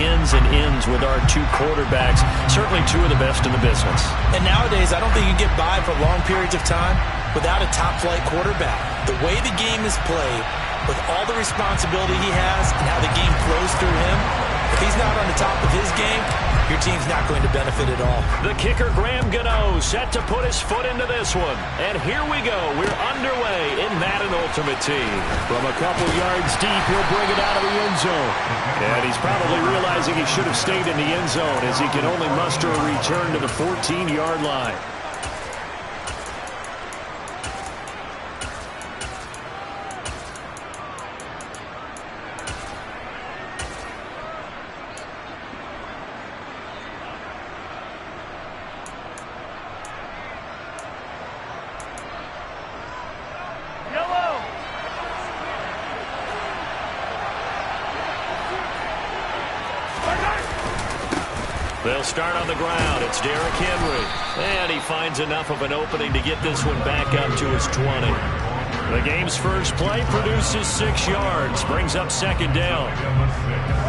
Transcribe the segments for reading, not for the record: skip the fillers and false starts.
begins and ends with our two quarterbacks, certainly two of the best in the business. And nowadays, I don't think you can get by for long periods of time without a top-flight quarterback. The way the game is played, with all the responsibility he has and how the game flows through him, if he's not on the top of his game, your team's not going to benefit at all. The kicker, Graham Gano, set to put his foot into this one. And here we go. We're underway in Madden Ultimate Team. From a couple yards deep, he'll bring it out of the end zone. And he's probably realizing he should have stayed in the end zone as he can only muster a return to the 14-yard line. They'll start on the ground. It's Derrick Henry. And he finds enough of an opening to get this one back up to his 20. The game's first play produces 6 yards. Brings up second down.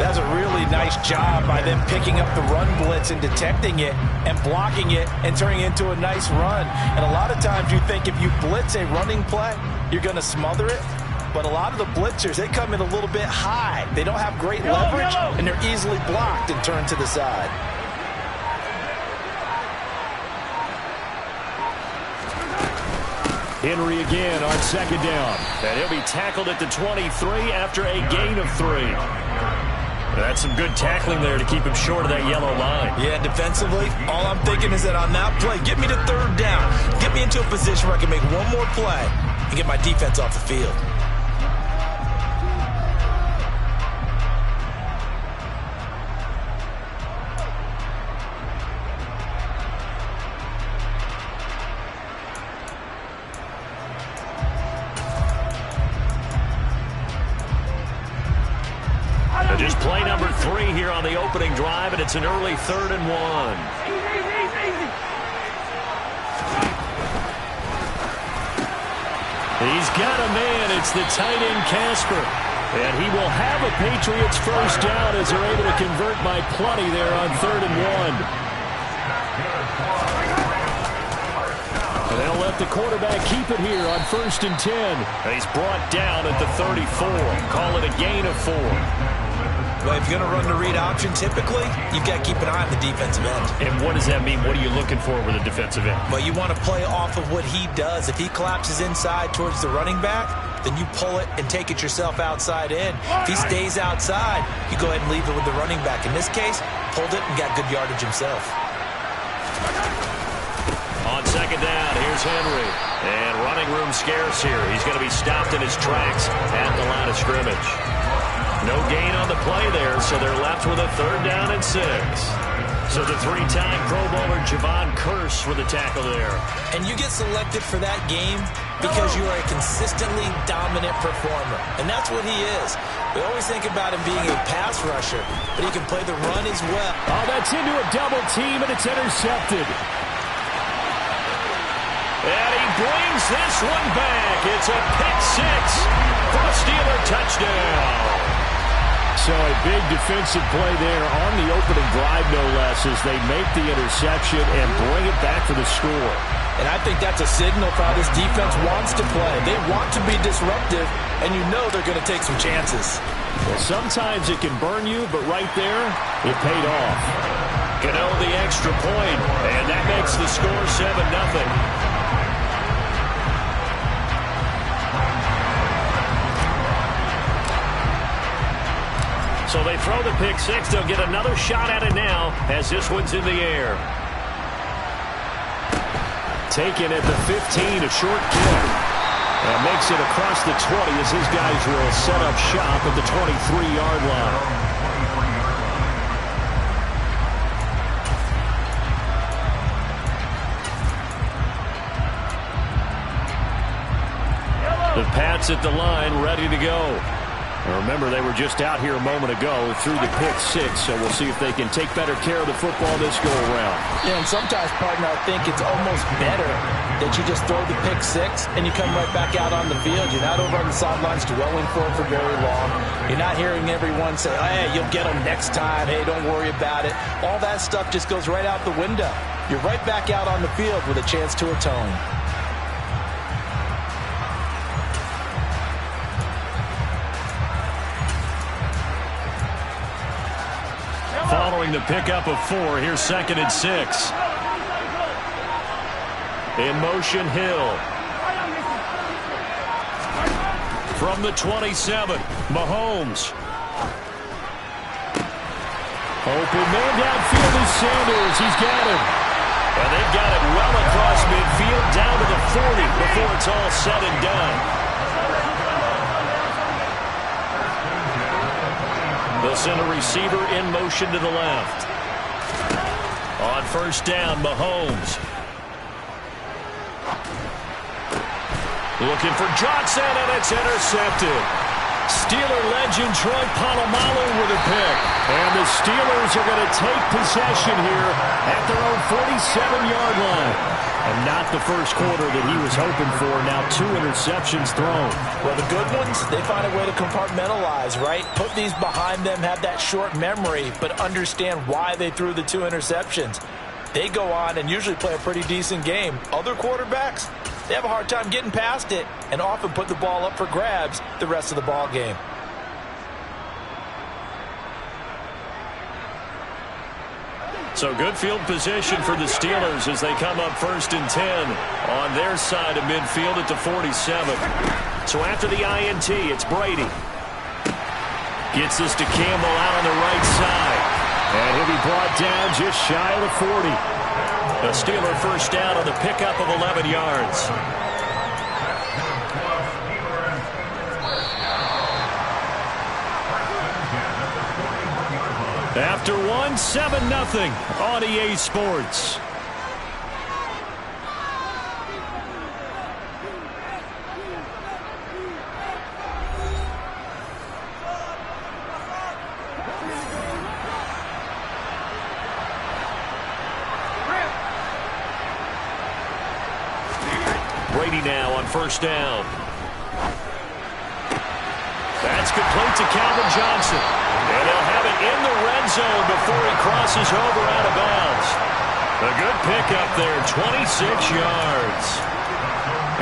That's a really nice job by them picking up the run blitz and detecting it and blocking it and turning it into a nice run. And a lot of times you think if you blitz a running play, you're going to smother it. But a lot of the blitzers, they come in a little bit high. They don't have great leverage, and they're easily blocked and turned to the side. Henry again on second down. And he'll be tackled at the 23 after a gain of 3. That's some good tackling there to keep him short of that yellow line. Yeah, defensively, all I'm thinking is that on that play, get me to third down. Get me into a position where I can make one more play and get my defense off the field. Just play number 3 here on the opening drive, and it's an early 3rd and 1. He's got a man. It's the tight end, Casper. And he will have a Patriots first down as they're able to convert by plenty there on 3rd and 1. And they'll let the quarterback keep it here on 1st and 10. And he's brought down at the 34. Call it a gain of 4. Well, if you're going to run the read option, typically, you've got to keep an eye on the defensive end. And what does that mean? What are you looking for with a defensive end? Well, you want to play off of what he does. If he collapses inside towards the running back, then you pull it and take it yourself outside in. If he stays outside, you go ahead and leave it with the running back. In this case, pulled it and got good yardage himself. On second down, here's Henry. And running room scarce here. He's going to be stopped in his tracks at the line of scrimmage. No gain on the play there, so they're left with a 3rd down and 6. So the 3-time Pro Bowler Javon Curse for the tackle there. And you get selected for that game because you are a consistently dominant performer. And that's what he is. We always think about him being a pass rusher, but he can play the run as well. Oh, that's into a double team, and it's intercepted. And he brings this one back. It's a pick 6 for a Steeler touchdown. So a big defensive play there on the opening drive, no less, as they make the interception and bring it back for the score. And I think that's a signal for how this defense wants to play. They want to be disruptive, and you know they're going to take some chances. Well, sometimes it can burn you, but right there, it paid off. Gano the extra point, and that makes the score 7-0. So they throw the pick 6. They'll get another shot at it now as this one's in the air. Taken at the 15, a short kick. And makes it across the 20 as his guys will set up shop at the 23-yard line. The Pats at the line, ready to go. And remember, they were just out here a moment ago through the pick six, so we'll see if they can take better care of the football this go-around. Yeah, and sometimes, partner, I think it's almost better that you just throw the pick six and you come right back out on the field. You're not over on the sidelines dwelling for it for very long. You're not hearing everyone say, hey, you'll get them next time. Hey, don't worry about it. All that stuff just goes right out the window. You're right back out on the field with a chance to atone. Following the pickup of 4, here's 2nd and 6. In motion, Hill. From the 27, Mahomes. Open man downfield is Sanders. He's got him. And they've got it well across midfield down to the 40 before it's all said and done. They'll send a receiver in motion to the left. On 1st down, Mahomes. Looking for Johnson, and it's intercepted. Steeler legend Troy Polamalu with a pick. And the Steelers are going to take possession here at their own 47-yard line. And not the first quarter that he was hoping for. Now 2 interceptions thrown. Well, the good ones, they find a way to compartmentalize, right? Put these behind them, have that short memory, but understand why they threw the 2 interceptions. They go on and usually play a pretty decent game. Other quarterbacks, they have a hard time getting past it and often put the ball up for grabs the rest of the ball game. So good field position for the Steelers as they come up 1st and 10 on their side of midfield at the 47. So after the INT, it's Brady. Gets this to Campbell out on the right side. And he'll be brought down just shy of the 40. A Steeler 1st down on the pickup of 11 yards. After 1, 7-0 on EA Sports. Brady now on 1st down. That's complete to Calvin Johnson. And they'll have it in the red zone before he crosses over out of bounds. A good pickup there, 26 yards.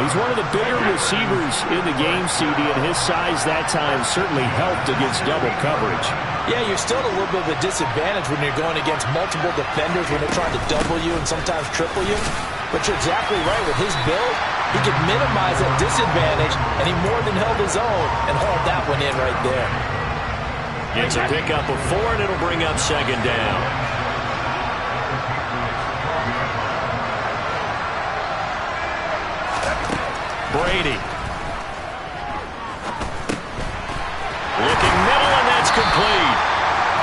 He's one of the bigger receivers in the game, CD, and his size that time certainly helped against double coverage. Yeah, you're still at a little bit of a disadvantage when you're going against multiple defenders when they're trying to double you and sometimes triple you. But you're exactly right. With his build, he could minimize that disadvantage, and he more than held his own and hauled that one in right there. It's a pickup of 4, and it'll bring up 2nd down. Brady. Looking middle, and that's complete.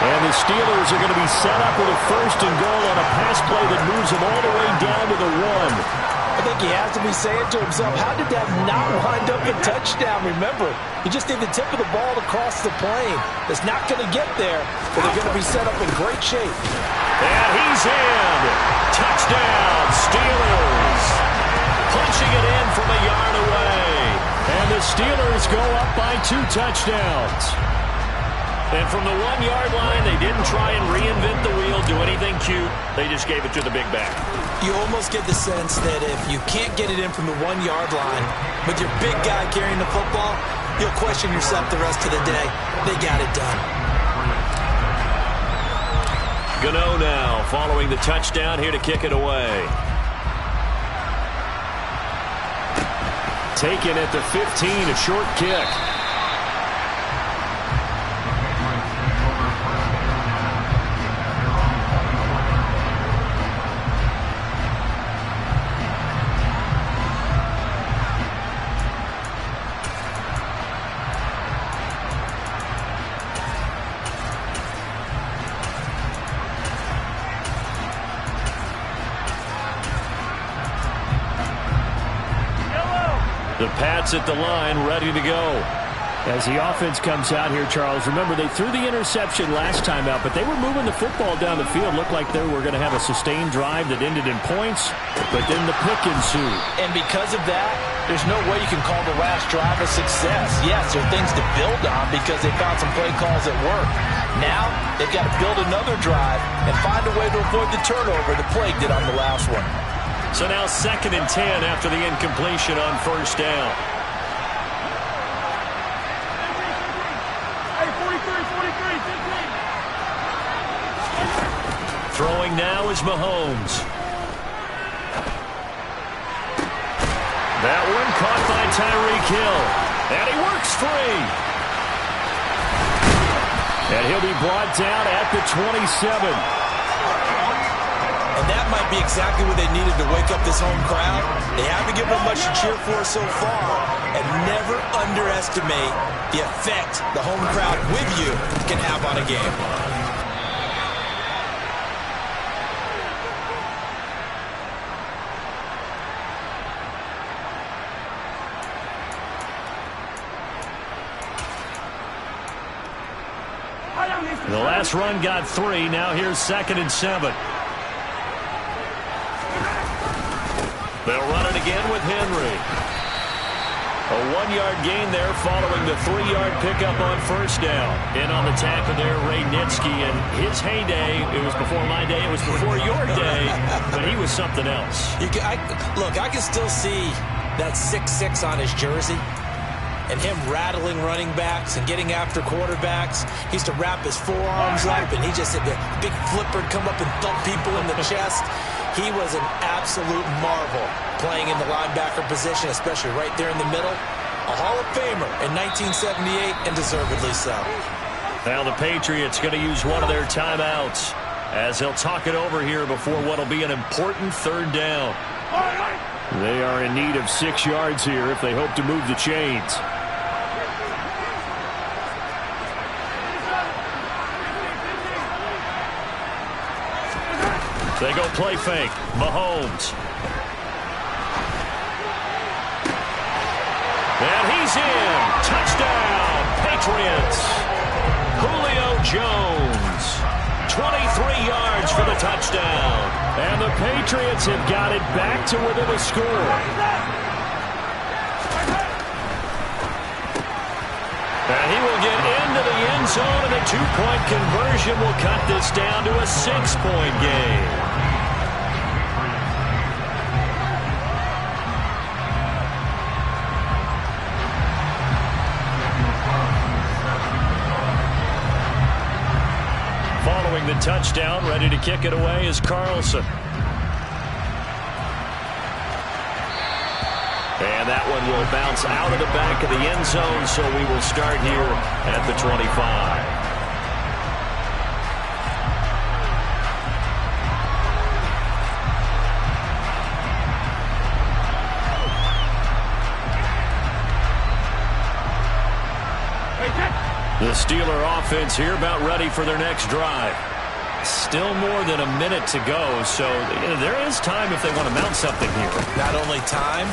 And the Steelers are going to be set up with a 1st and goal on a pass play that moves them all the way down to the 1. I think he has to be saying to himself, how did that not wind up a touchdown? Remember, you just need the tip of the ball to cross the plane. It's not going to get there, but they're going to be set up in great shape. And he's in. Touchdown, Steelers. Punching it in from a yard away. And the Steelers go up by 2 touchdowns. And from the 1-yard line, they didn't try and reinvent the wheel, do anything cute. They just gave it to the big back. You almost get the sense that if you can't get it in from the 1-yard line with your big guy carrying the football, you'll question yourself the rest of the day. They got it done. Gano now following the touchdown here to kick it away. Taken at the 15, a short kick. The Pats at the line, ready to go. As the offense comes out here, Charles, remember they threw the interception last time out, but they were moving the football down the field. Looked like they were going to have a sustained drive that ended in points, but then the pick ensued. And because of that, there's no way you can call the last drive a success. Yes, there are things to build on because they found some play calls that work. Now, they've got to build another drive and find a way to avoid the turnover that plagued it on the last one. So now 2nd and 10 after the incompletion on first down. Throwing now is Mahomes. That one caught by Tyreek Hill. And he works free. And he'll be brought down at the 27. And that might be exactly what they needed to wake up this home crowd. They haven't given them much to cheer for so far. And never underestimate the effect the home crowd with you can have on a game. The last run got 3. Now here's 2nd and 7. They'll run it again with Henry. A 1-yard gain there following the 3-yard pickup on first down. In on the tackle there, Ray Nitsky. And his heyday, it was before my day, it was before your day, but he was something else. Look, I can still see that 6'6" on his jersey. And him rattling running backs and getting after quarterbacks. He used to wrap his forearms up, and he just had the big flipper come up and thump people in the chest. He was an absolute marvel playing in the linebacker position, especially right there in the middle. A Hall of Famer in 1978, and deservedly so. Now the Patriots going to use one of their timeouts as they'll talk it over here before what will be an important 3rd down. They are in need of 6 yards here if they hope to move the chains. They go play fake. Mahomes. And he's in. Touchdown, Patriots. Julio Jones. 23 yards for the touchdown. And the Patriots have got it back to within a score. And he will get into the end zone, and a 2-point conversion will cut this down to a 6-point game. Following the touchdown, ready to kick it away is Carlson. And that one will bounce out of the back of the end zone, so we will start here at the 25. The Steeler offense here about ready for their next drive. Still more than a minute to go, so there is time if they want to mount something here. Not only time,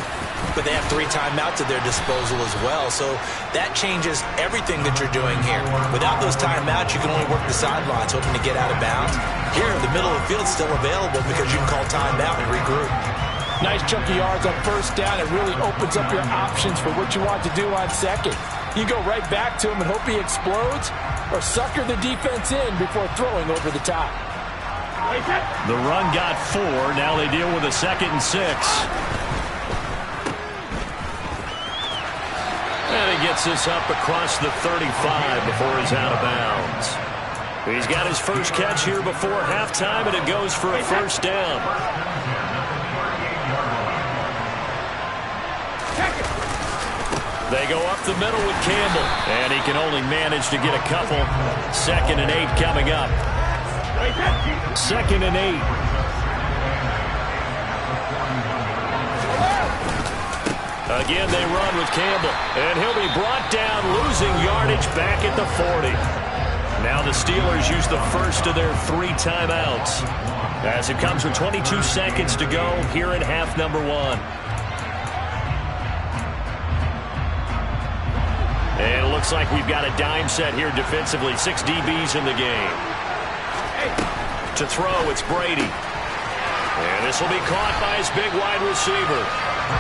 but they have 3 timeouts at their disposal as well, so that changes everything that you're doing here. Without those timeouts, you can only work the sidelines, hoping to get out of bounds. Here, the middle of the field's still available because you can call timeout and regroup. Nice chunky yards on first down. It really opens up your options for what you want to do on second. You go right back to him and hope he explodes, or sucker the defense in before throwing over the top. The run got 4. Now they deal with a 2nd and 6. And he gets this up across the 35 before he's out of bounds. He's got his first catch here before halftime, and it goes for a first down. They go up the middle with Campbell, and he can only manage to get a couple. 2nd and 8 coming up. 2nd and 8. Again, they run with Campbell, and he'll be brought down, losing yardage back at the 40. Now the Steelers use the first of their 3 timeouts as it comes with 22 seconds to go here in half number 1. And it looks looks like we've got a dime set here defensively. 6 DBs in the game. To throw, it's Brady. And this will be caught by his big wide receiver.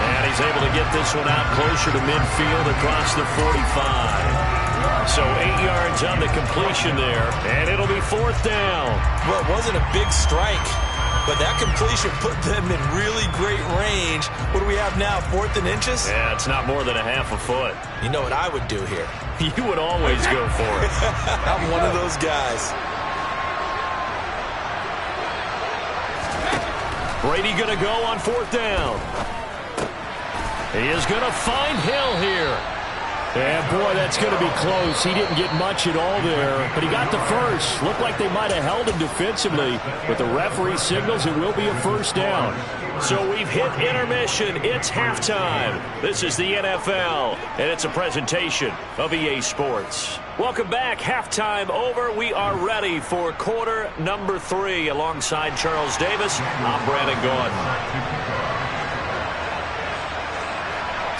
And he's able to get this one out closer to midfield across the 45. So 8 yards on the completion there. And it'll be 4th down. Well, it wasn't a big strike, but that completion put them in really great range. What do we have now, 4th and inches? Yeah, it's not more than a half a foot. You know what I would do here? You would always go for it. I'm one of those guys. Brady going to go on 4th down. He is going to find Hill here. And, boy, that's going to be close. He didn't get much at all there, but he got the first. Looked like they might have held him defensively, but the referee signals it will be a 1st down. So we've hit intermission. It's halftime. This is the NFL, and it's a presentation of EA Sports. Welcome back. Halftime over. We are ready for quarter number 3. Alongside Charles Davis, I'm Brandon Gordon.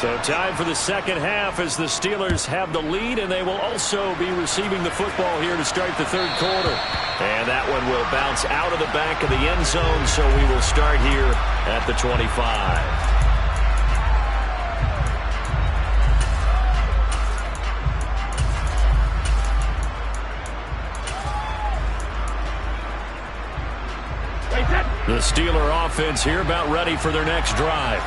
So time for the second half as the Steelers have the lead, and they will also be receiving the football here to start the 3rd quarter. And that one will bounce out of the back of the end zone, so we will start here at the 25. The Steeler offense here about ready for their next drive.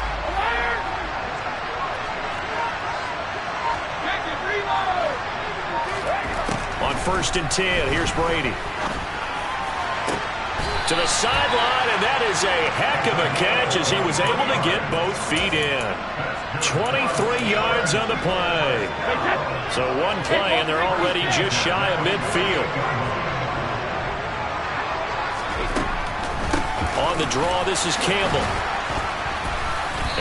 On 1st and 10, here's Brady. To the sideline, and that is a heck of a catch as he was able to get both feet in. 23 yards on the play. So one play, and they're already just shy of midfield. On the draw, this is Campbell.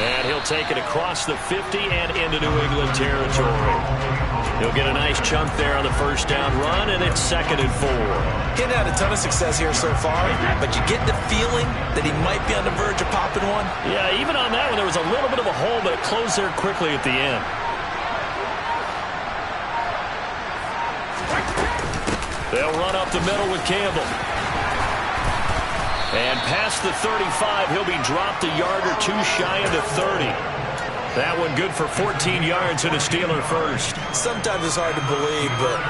And he'll take it across the 50 and into New England territory. He'll get a nice chunk there on the 1st down run, and it's 2nd and 4. He's had a ton of success here so far, but you get the feeling that he might be on the verge of popping one. Yeah, even on that one, there was a little bit of a hole, but it closed there quickly at the end. They'll run up the middle with Campbell. And past the 35, he'll be dropped a yard or 2 shy of the 30. That one good for 14 yards and a Steeler first. Sometimes it's hard to believe, but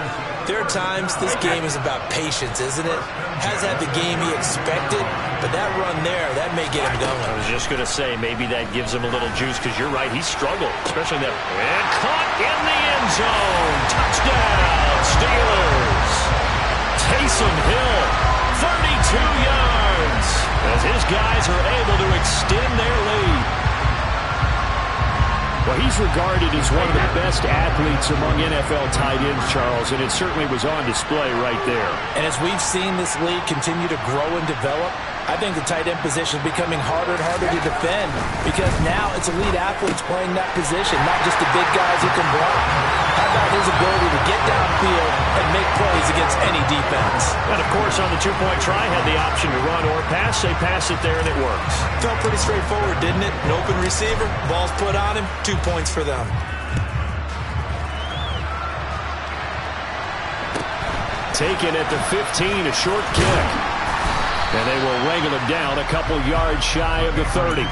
there are times this game is about patience, isn't it? Has had the game he expected, but that run there, that may get him going. I was just going to say, maybe that gives him a little juice, because you're right, he struggled, especially that. And caught in the end zone. Touchdown, Steelers. Taysom Hill, 32 yards, as his guys are able to extend their lead. Well, he's regarded as one of the best athletes among NFL tight ends, Charles, and it certainly was on display right there. And as we've seen this league continue to grow and develop, I think the tight end position is becoming harder and harder to defend, because now it's elite athletes playing that position, not just the big guys who can block. How about his ability to get downfield and make plays against any defense? And, of course, on the 2-point try, had the option to run or pass. They pass it there, and it works. Felt pretty straightforward, didn't it? An open receiver, ball's put on him, 2 points for them. Taken at the 15, a short kick. And they will wrangle him down a couple yards shy of the 30.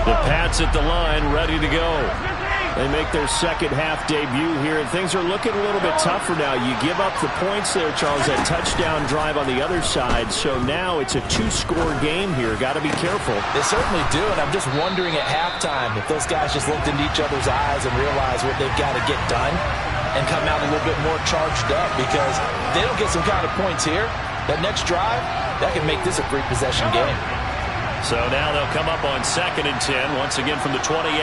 The Pats at the line, ready to go. They make their second half debut here, and things are looking a little bit tougher now. You give up the points there, Charles, that touchdown drive on the other side. So now it's a 2-score game here. Got to be careful. They certainly do, and I'm just wondering at halftime if those guys just looked into each other's eyes and realized what they've got to get done and come out a little bit more charged up, because if they don't get some kind of points here, that next drive, that can make this a 3-possession game. So now they'll come up on 2nd and 10, once again from the 28.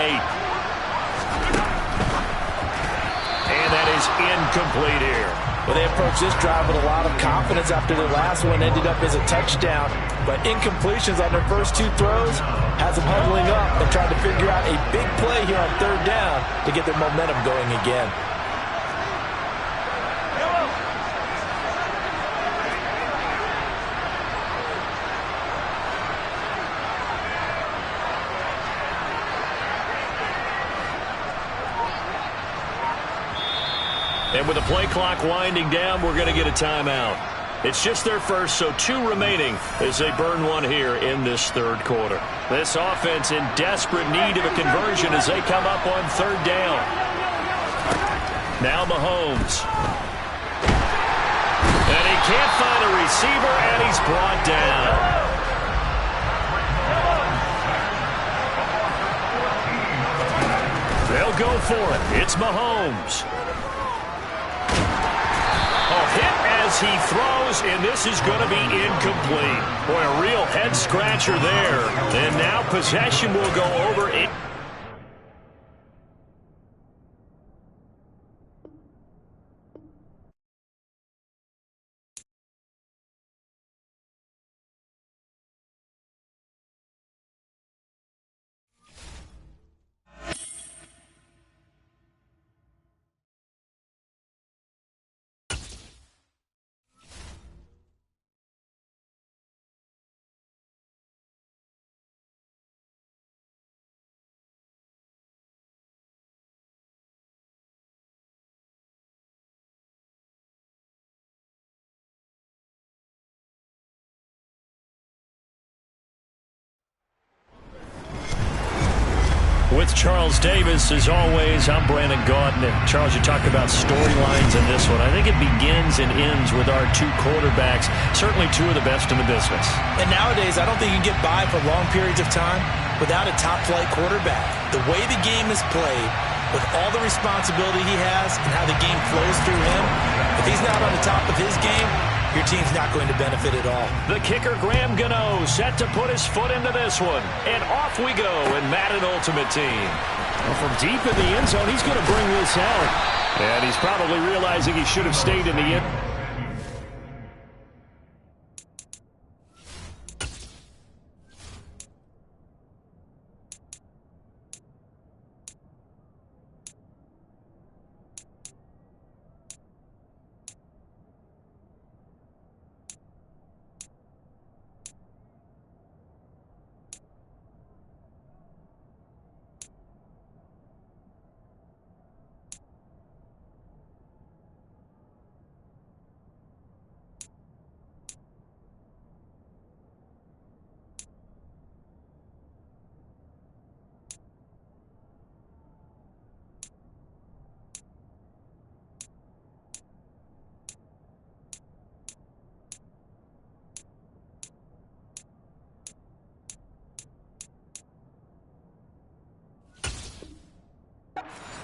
And that is incomplete here. Well, they approached this drive with a lot of confidence after their last one ended up as a touchdown. But incompletions on their first 2 throws has them huddling up and trying to figure out a big play here on 3rd down to get their momentum going again. And with the play clock winding down, we're going to get a timeout. It's just their first, so 2 remaining as they burn one here in this 3rd quarter. This offense in desperate need of a conversion as they come up on 3rd down. Now Mahomes. And he can't find a receiver, and he's brought down. They'll go for it. It's Mahomes. Hit as he throws, and this is going to be incomplete. Boy, a real head-scratcher there. And now possession will go over it. With Charles Davis, as always, I'm Brandon Gaudin. Charles, you talked about storylines in this one. I think it begins and ends with our 2 quarterbacks, certainly 2 of the best in the business. And nowadays, I don't think you can get by for long periods of time without a top-flight quarterback. The way the game is played, with all the responsibility he has and how the game flows through him, if he's not on the top of his game, your team's not going to benefit at all. The kicker, Graham Gano, set to put his foot into this one. And off we go in Madden Ultimate Team. Well, from deep in the end zone, he's going to bring this out. And he's probably realizing he should have stayed in the end.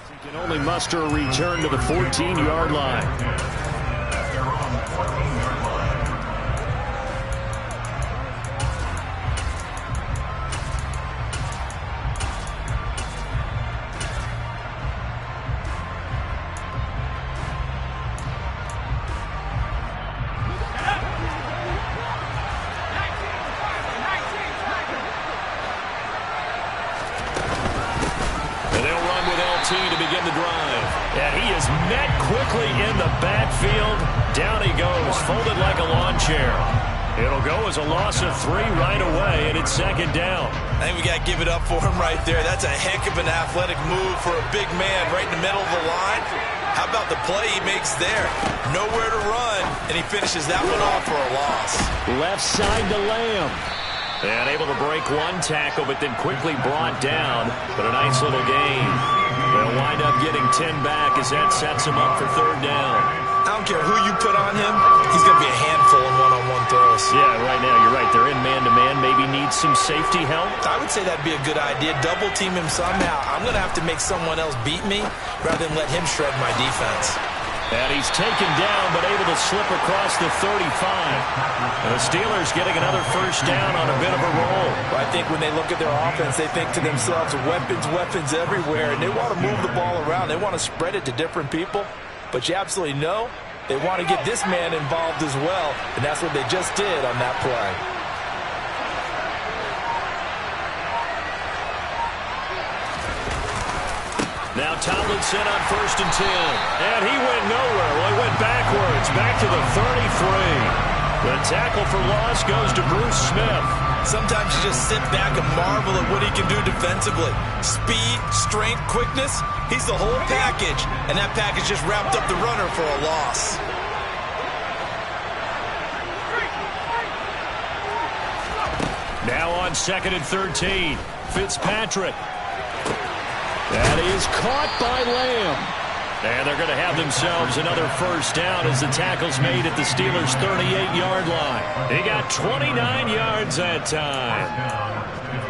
He can only muster a return to the 14-yard line. To begin the drive. And he is met quickly in the backfield. Down he goes, folded like a lawn chair. It'll go as a loss of 3 right away, and it's 2nd down. I think we got to give it up for him right there. That's a heck of an athletic move for a big man right in the middle of the line. How about the play he makes there? Nowhere to run, and he finishes that one off for a loss. Left side to Lamb. And able to break 1 tackle, but then quickly brought down. But a nice little gain. They'll wind up getting 10 back as that sets him up for 3rd down. I don't care who you put on him. He's going to be a handful in one-on-one throws. Yeah, right now, you're right. They're in man-to-man. Maybe needs some safety help. I would say that'd be a good idea. Double team him somehow. I'm going to have to make someone else beat me rather than let him shred my defense. And he's taken down, but able to slip across the 35. And the Steelers getting another 1st down on a bit of a roll. Well, I think when they look at their offense, they think to themselves, weapons everywhere, and they want to move the ball around. They want to spread it to different people. But you absolutely know They want to get this man involved as well, and that's what they just did on that play. Now Tomlinson on 1st and 10. And he went nowhere. Well, he went backwards, back to the 33. The tackle for loss goes to Bruce Smith. Sometimes you just sit back and marvel at what he can do defensively. Speed, strength, quickness, he's the whole package. And that package just wrapped up the runner for a loss. Now on 2nd and 13. Fitzpatrick. That is caught by Lamb. And they're going to have themselves another first down as the tackle's made at the Steelers' 38-yard line. He got 29 yards that time.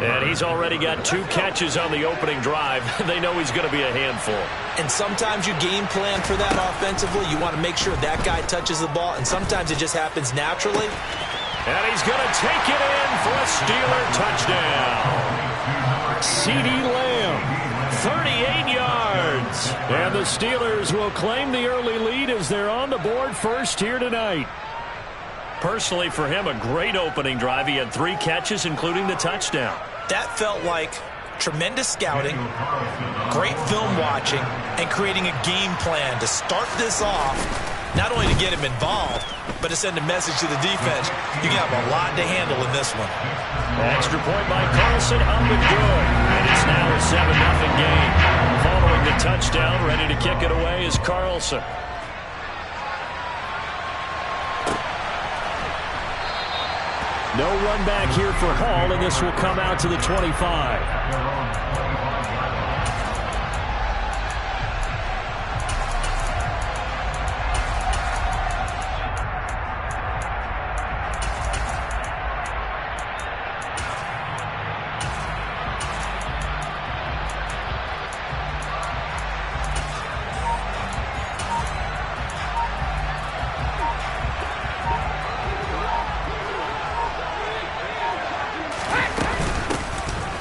And he's already got 2 catches on the opening drive. They know he's going to be a handful. And sometimes you game plan for that offensively. You want to make sure that guy touches the ball, and sometimes it just happens naturally. And he's going to take it in for a Steeler touchdown. CeeDee Lamb. 38 yards. And the Steelers will claim the early lead as they're on the board first here tonight. Personally, for him, a great opening drive. He had 3 catches, including the touchdown. That felt like tremendous scouting, great film watching, and creating a game plan to start this off, not only to get him involved, but to send a message to the defense. You have a lot to handle in this one. Extra point by Carlson, up and good. And it's now a 7-0 game. Following the touchdown, ready to kick it away is Carlson. No run back here for Hall, and this will come out to the 25.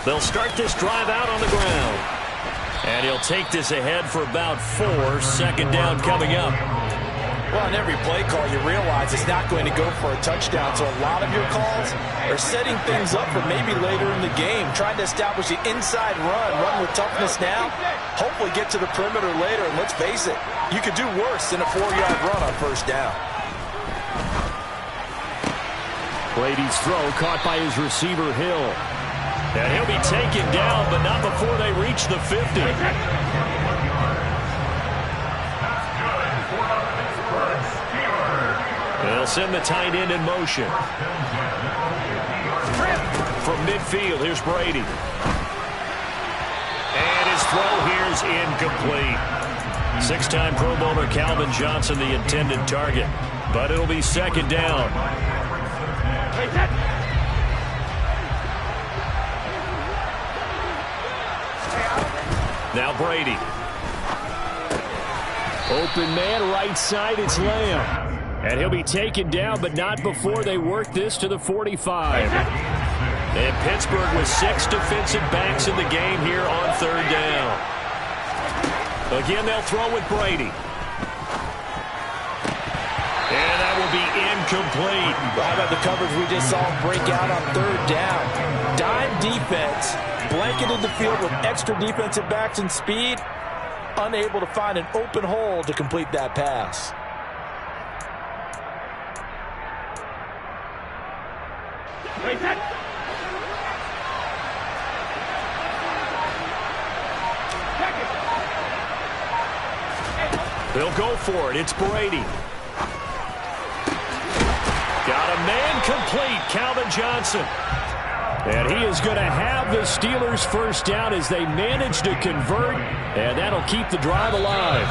They'll start this drive out on the ground. And he'll take this ahead for about 4. 2nd down coming up. Well, on every play call, you realize it's not going to go for a touchdown. So a lot of your calls are setting things up for maybe later in the game, trying to establish the inside run with toughness now, hopefully get to the perimeter later. And let's face it, you could do worse than a 4-yard run on 1st down. Brady's throw caught by his receiver, Hill. And he'll be taken down, but not before they reach the 50. They'll send the tight end in motion. From midfield, here's Brady. And his throw here's incomplete. 6-time Pro Bowler Calvin Johnson, the intended target. But it'll be 2nd down. Now Brady. Open man, right side, it's Lamb. And he'll be taken down, but not before they work this to the 45. And Pittsburgh with 6 defensive backs in the game here on 3rd down. Again, they'll throw with Brady. And that will be incomplete. How about the coverage we just saw break out on 3rd down? Dime defense, blanketed the field with extra defensive backs and speed, unable to find an open hole to complete that pass. They'll go for it. It's Brady. Got a man complete, Calvin Johnson. And he is going to have the Steelers' first down as they manage to convert, and that'll keep the drive alive.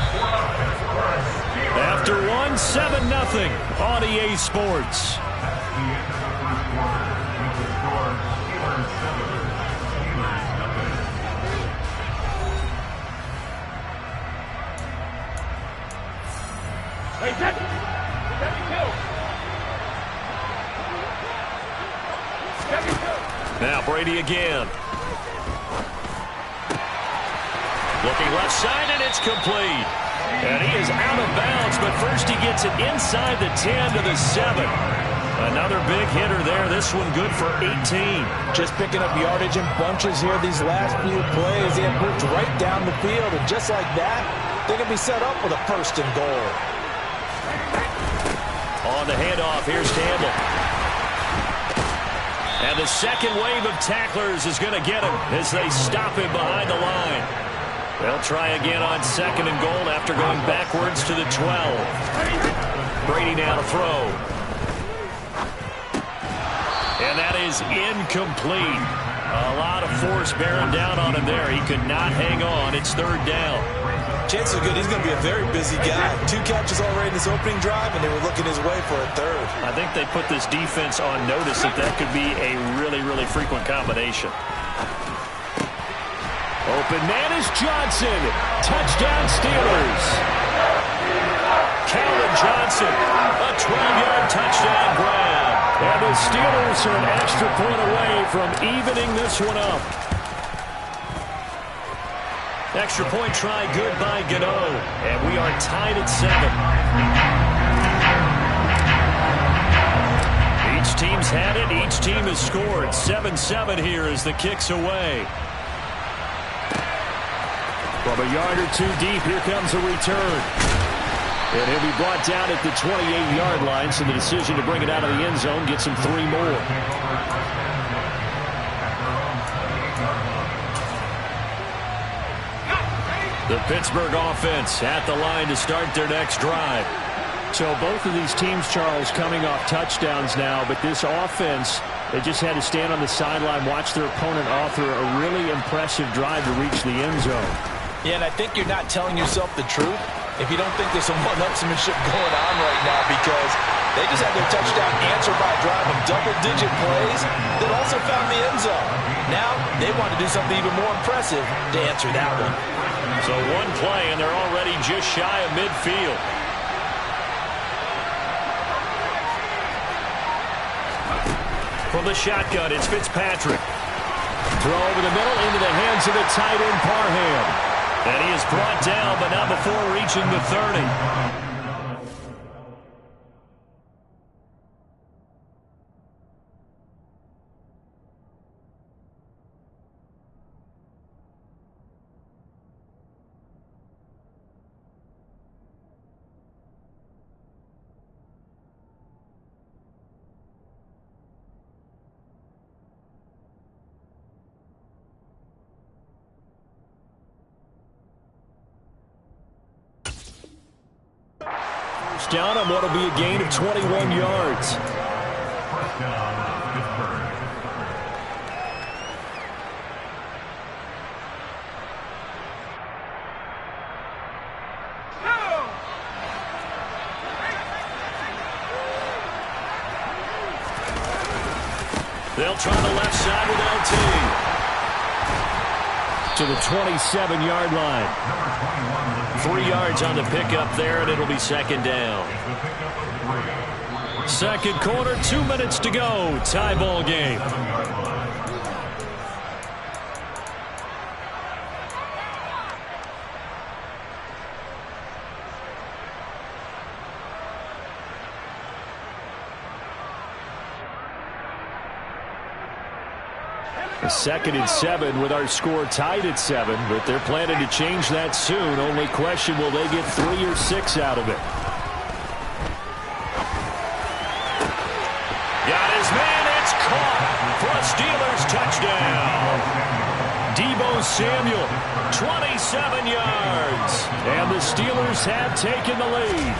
After 7-0 on EA Sports. Now Brady again. Looking left side, and it's complete. And he is out of bounds, but first he gets gets it inside the 10 to the 7. Another big hitter there. This one good for 18. Just picking up yardage in bunches here these last few plays. They have moved right down the field, and just like that, they can be set up with a 1st and goal. On the handoff, here's Campbell. And the second wave of tacklers is going to get him as they stop him behind the line. They'll try again on 2nd and goal after going backwards to the 12. Brady now to throw. And that is incomplete. A lot of force bearing down on him there. He could not hang on. It's 3rd down. Chances are good he's going to be a very busy guy. 2 catches already in this opening drive, and they were looking his way for a 3rd. I think they put this defense on notice that could be a really, really frequent combination. Open man is Johnson. Touchdown Steelers. Calvin Johnson, a 12-yard touchdown grab. And the Steelers are an extra point away from evening this one up. Extra point try good by Gano. And we are tied at 7. Each team's had it. Each team has scored. 7-7 here as the kick's away. From a yard or 2 deep, here comes a return. And he'll be brought down at the 28-yard line, so the decision to bring it out of the end zone gets him 3 more. The Pittsburgh offense at the line to start their next drive. So both of these teams, Charles, coming off touchdowns now, but this offense, they just had to stand on the sideline, watch their opponent author a really impressive drive to reach the end zone. Yeah, and I think you're not telling yourself the truth if you don't think there's some one-upsmanship going on right now, because they just had their touchdown answered by a drive of double-digit plays that also found the end zone. Now they want to do something even more impressive to answer that one. So 1 play, and they're already just shy of midfield. From the shotgun, it's Fitzpatrick. Throw over the middle into the hands of the tight end, Parham. And he is brought down, but not before reaching the 30. Down on what will be a gain of 21 yards. They'll try the left side with LT. To the 27-yard line. 3 yards on the pickup there, and it'll be 2nd down. 2nd quarter, 2 minutes to go. Tie ball game. A 2nd and 7 with our score tied at 7, but they're planning to change that soon. Only question, will they get 3 or 6 out of it? Got his man, it's caught for a Steelers touchdown. Deebo Samuel, 27 yards. And the Steelers have taken the lead.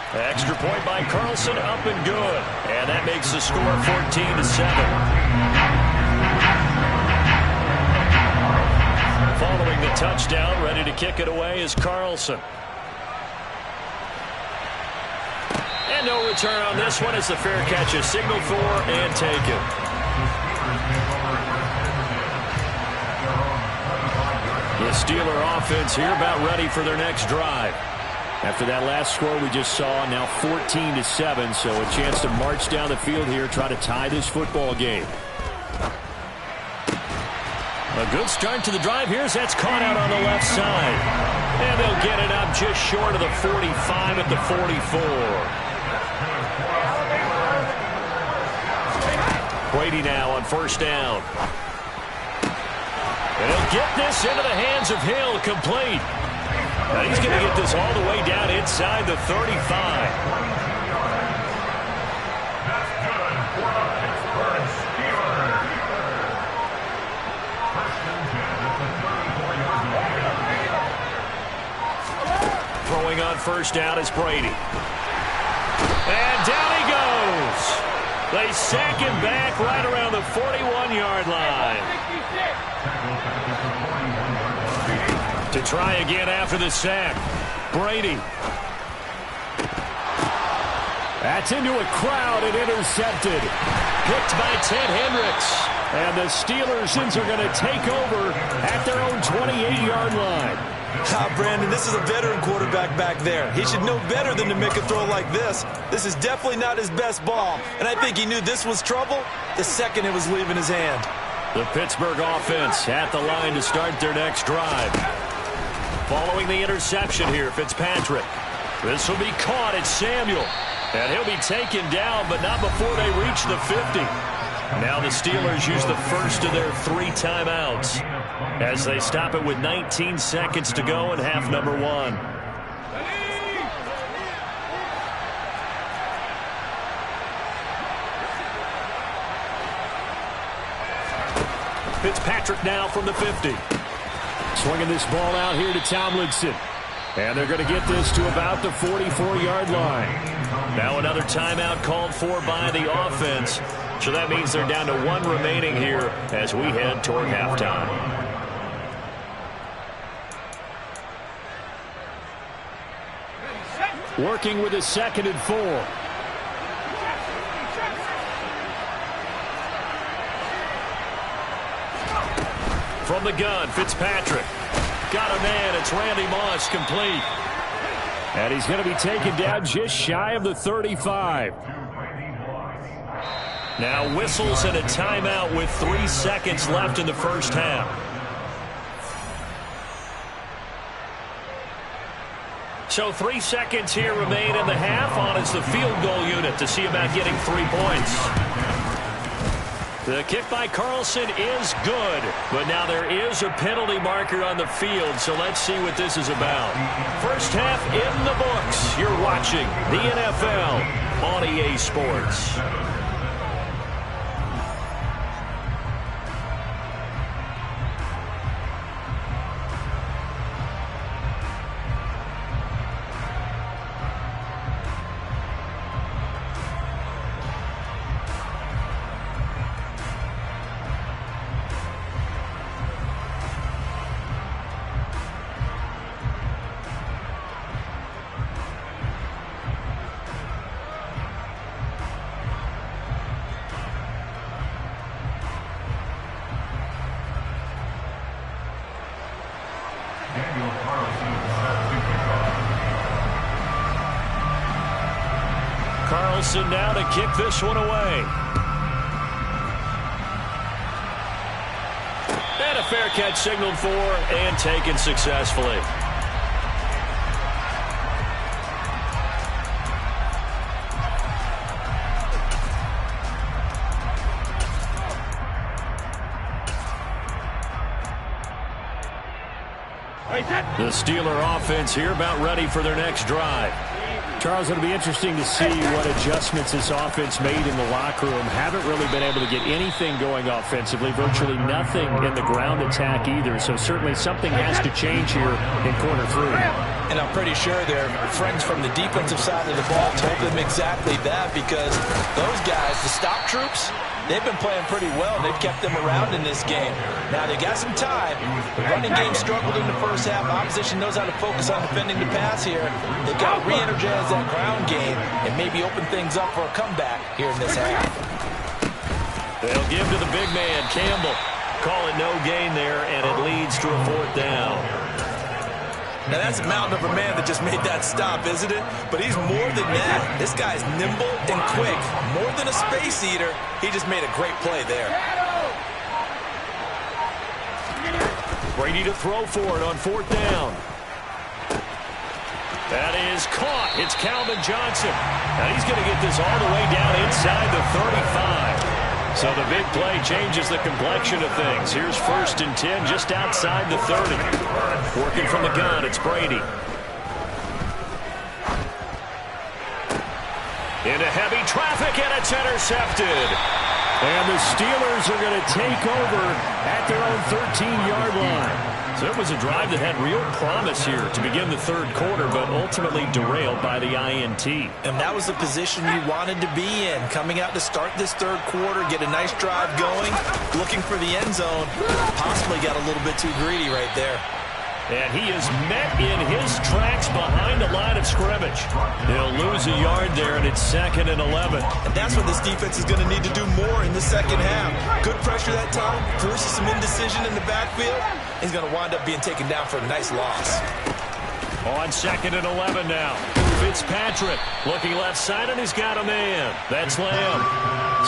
Extra point by Carlson, up and good. And that makes the score 14-7. Following the touchdown, ready to kick it away is Carlson. And no return on this one as the fair catch is signaled for and taken. The Steeler offense here about ready for their next drive. After that last score we just saw, now 14-7, so a chance to march down the field here, try to tie this football game. A good start to the drive here as that's caught out on the left side. And And they'll get it up just short of the 45 at the 44. Brady now on first down. And he'll get this into the hands of Hill, complete. Now he's going to get this all the way down inside the 35. Throwing on first down is Brady. And down he goes. They sack him back right around the 41-yard line. To try again after the sack. Brady. That's into a crowd and intercepted. Picked by Ted Hendricks. And the Steelers are going to take over at their own 28-yard line. Brandon, this is a veteran quarterback back there. He should know better than to make a throw like this. This is definitely not his best ball. And I think he knew this was trouble the second it was leaving his hand. The Pittsburgh offense at the line to start their next drive. Following the interception here, Fitzpatrick. This will be caught. It's Samuel. And he'll be taken down, but not before they reach the 50. Now the Steelers use the first of their 3 timeouts as they stop it with 19 seconds to go in half number 1. Fitzpatrick now from the 50. Swinging this ball out here to Tomlinson. And they're going to get this to about the 44-yard line. Now another timeout called for by the offense. So that means they're down to 1 remaining here as we head toward halftime. Working with a 2nd and 4. From the gun, Fitzpatrick. Got a man. It's Randy Moss, complete. And he's going to be taken down just shy of the 35. Now whistles and a timeout with 3 seconds left in the first half. So 3 seconds here remain in the half. On is the field goal unit to see about getting 3 points. The kick by Carlson is good, but now there is a penalty marker on the field, so let's see what this is about. First half in the books. You're watching the NFL on EA Sports. Carlson now to kick this one away. And a fair catch signaled for and taken successfully. The Steeler offense here about ready for their next drive. Charles, it'll be interesting to see what adjustments this offense made in the locker room. Haven't really been able to get anything going offensively, virtually nothing in the ground attack either. So certainly something has to change here in quarter 3. And I'm pretty sure their friends from the defensive side of the ball told them exactly that, because those guys, the stop troops, they've been playing pretty well, and they've kept them around in this game. Now, they got some time. The running game struggled in the first half. Opposition knows how to focus on defending the pass here. They've got to re-energize that ground game and maybe open things up for a comeback here in this half. They'll give to the big man, Campbell. Call it no gain there, and it leads to a 4th down. Now, that's a mountain of a man that just made that stop, isn't it? But he's more than that. This guy's nimble and quick. More than a space eater, he just made a great play there. Brady to throw for it on 4th down. caught. It's Calvin Johnson. Now he's going to get this all the way down inside the 35. So the big play changes the complexion of things. Here's 1st and 10 just outside the 30. Working from the gun, it's Brady. Into heavy traffic, and it's intercepted. And the Steelers are going to take over at their own 13-yard line. So it was a drive that had real promise here to begin the third quarter, but ultimately derailed by the INT. And that was the position you wanted to be in. Coming out to start this third quarter, get a nice drive going, looking for the end zone. Possibly got a little bit too greedy right there. And he is met in his tracks behind the line of scrimmage. He'll lose a yard there, and it's 2nd and 11. And that's what this defense is going to need to do more in the second half. Good pressure that time, forces some indecision in the backfield. He's going to wind up being taken down for a nice loss. On 2nd and 11 now. Fitzpatrick looking left side, and he's got a man. That's Lamb.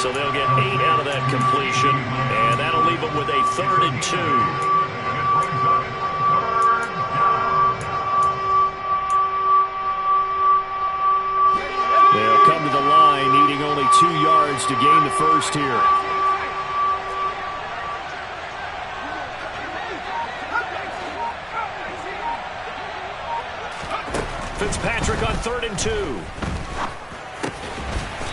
So they'll get 8 out of that completion, and that'll leave them with a 3rd and 2. They'll come to the line, needing only 2 yards to gain the first here. Fitzpatrick on 3rd and 2.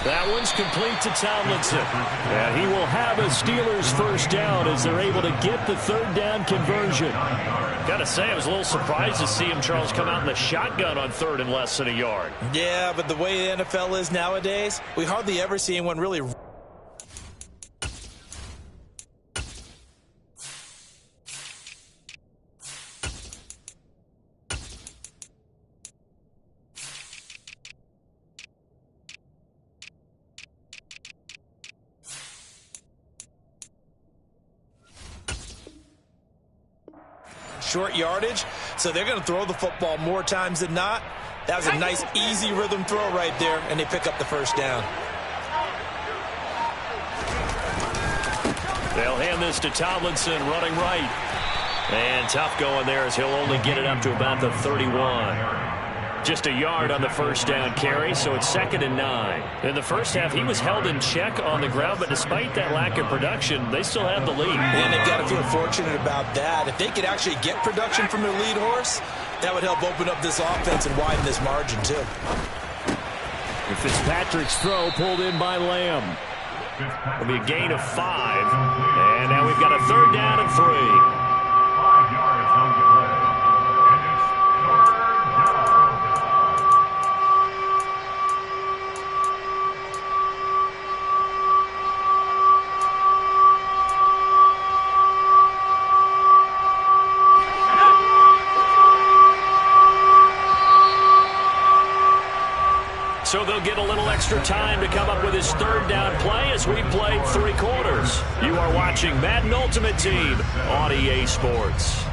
That one's complete to Tomlinson. And he will have a Steelers first down as they're able to get the 3rd down conversion. Got to say, I was a little surprised to see him, Charles, come out in the shotgun on 3rd and less than a yard. Yeah, but the way the NFL is nowadays, we hardly ever see anyone really... short yardage, so they're going to throw the football more times than not. That was a nice, easy rhythm throw right there, and they pick up the first down. They'll hand this to Tomlinson, running right. And tough going there as he'll only get it up to about the 31. Just a yard on the first down carry, so it's 2nd and 9. In the first half, he was held in check on the ground, but despite that lack of production, they still have the lead. And they've got to feel fortunate about that. If they could actually get production from their lead horse, that would help open up this offense and widen this margin, too. Fitzpatrick's throw pulled in by Lamb. It'll be a gain of 5. And now we've got a 3rd down and 3. 5 yards on the play. And it's 3rd down. So they'll get a little extra time to come up with his 3rd down play as we played 3 quarters. You are watching Madden Ultimate Team on EA Sports.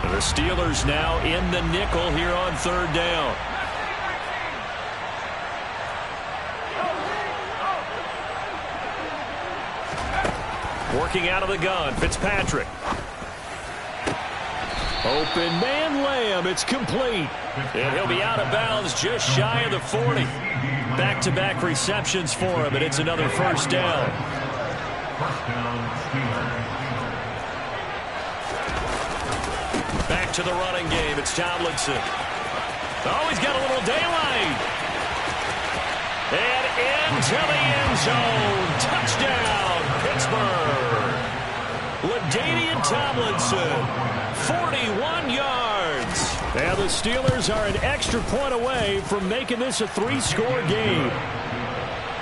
The Steelers now in the nickel here on 3rd down. Working out of the gun, Fitzpatrick. Open man, Lamb. It's complete. And he'll be out of bounds just shy of the 40. Back-to-back receptions for him, and it's another first down. Back to the running game. It's Tomlinson. Oh, he's got a little daylight. And into the end zone. Touchdown, Pittsburgh. LaDainian Tomlinson, 41 yards. And the Steelers are an extra point away from making this a 3-score game.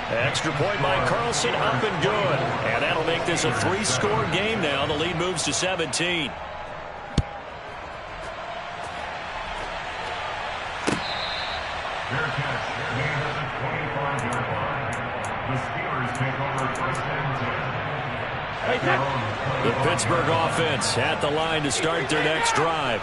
Extra point by Carlson, up and good. And that'll make this a 3-score game now. The lead moves to 17. The Pittsburgh offense at the line to start their next drive.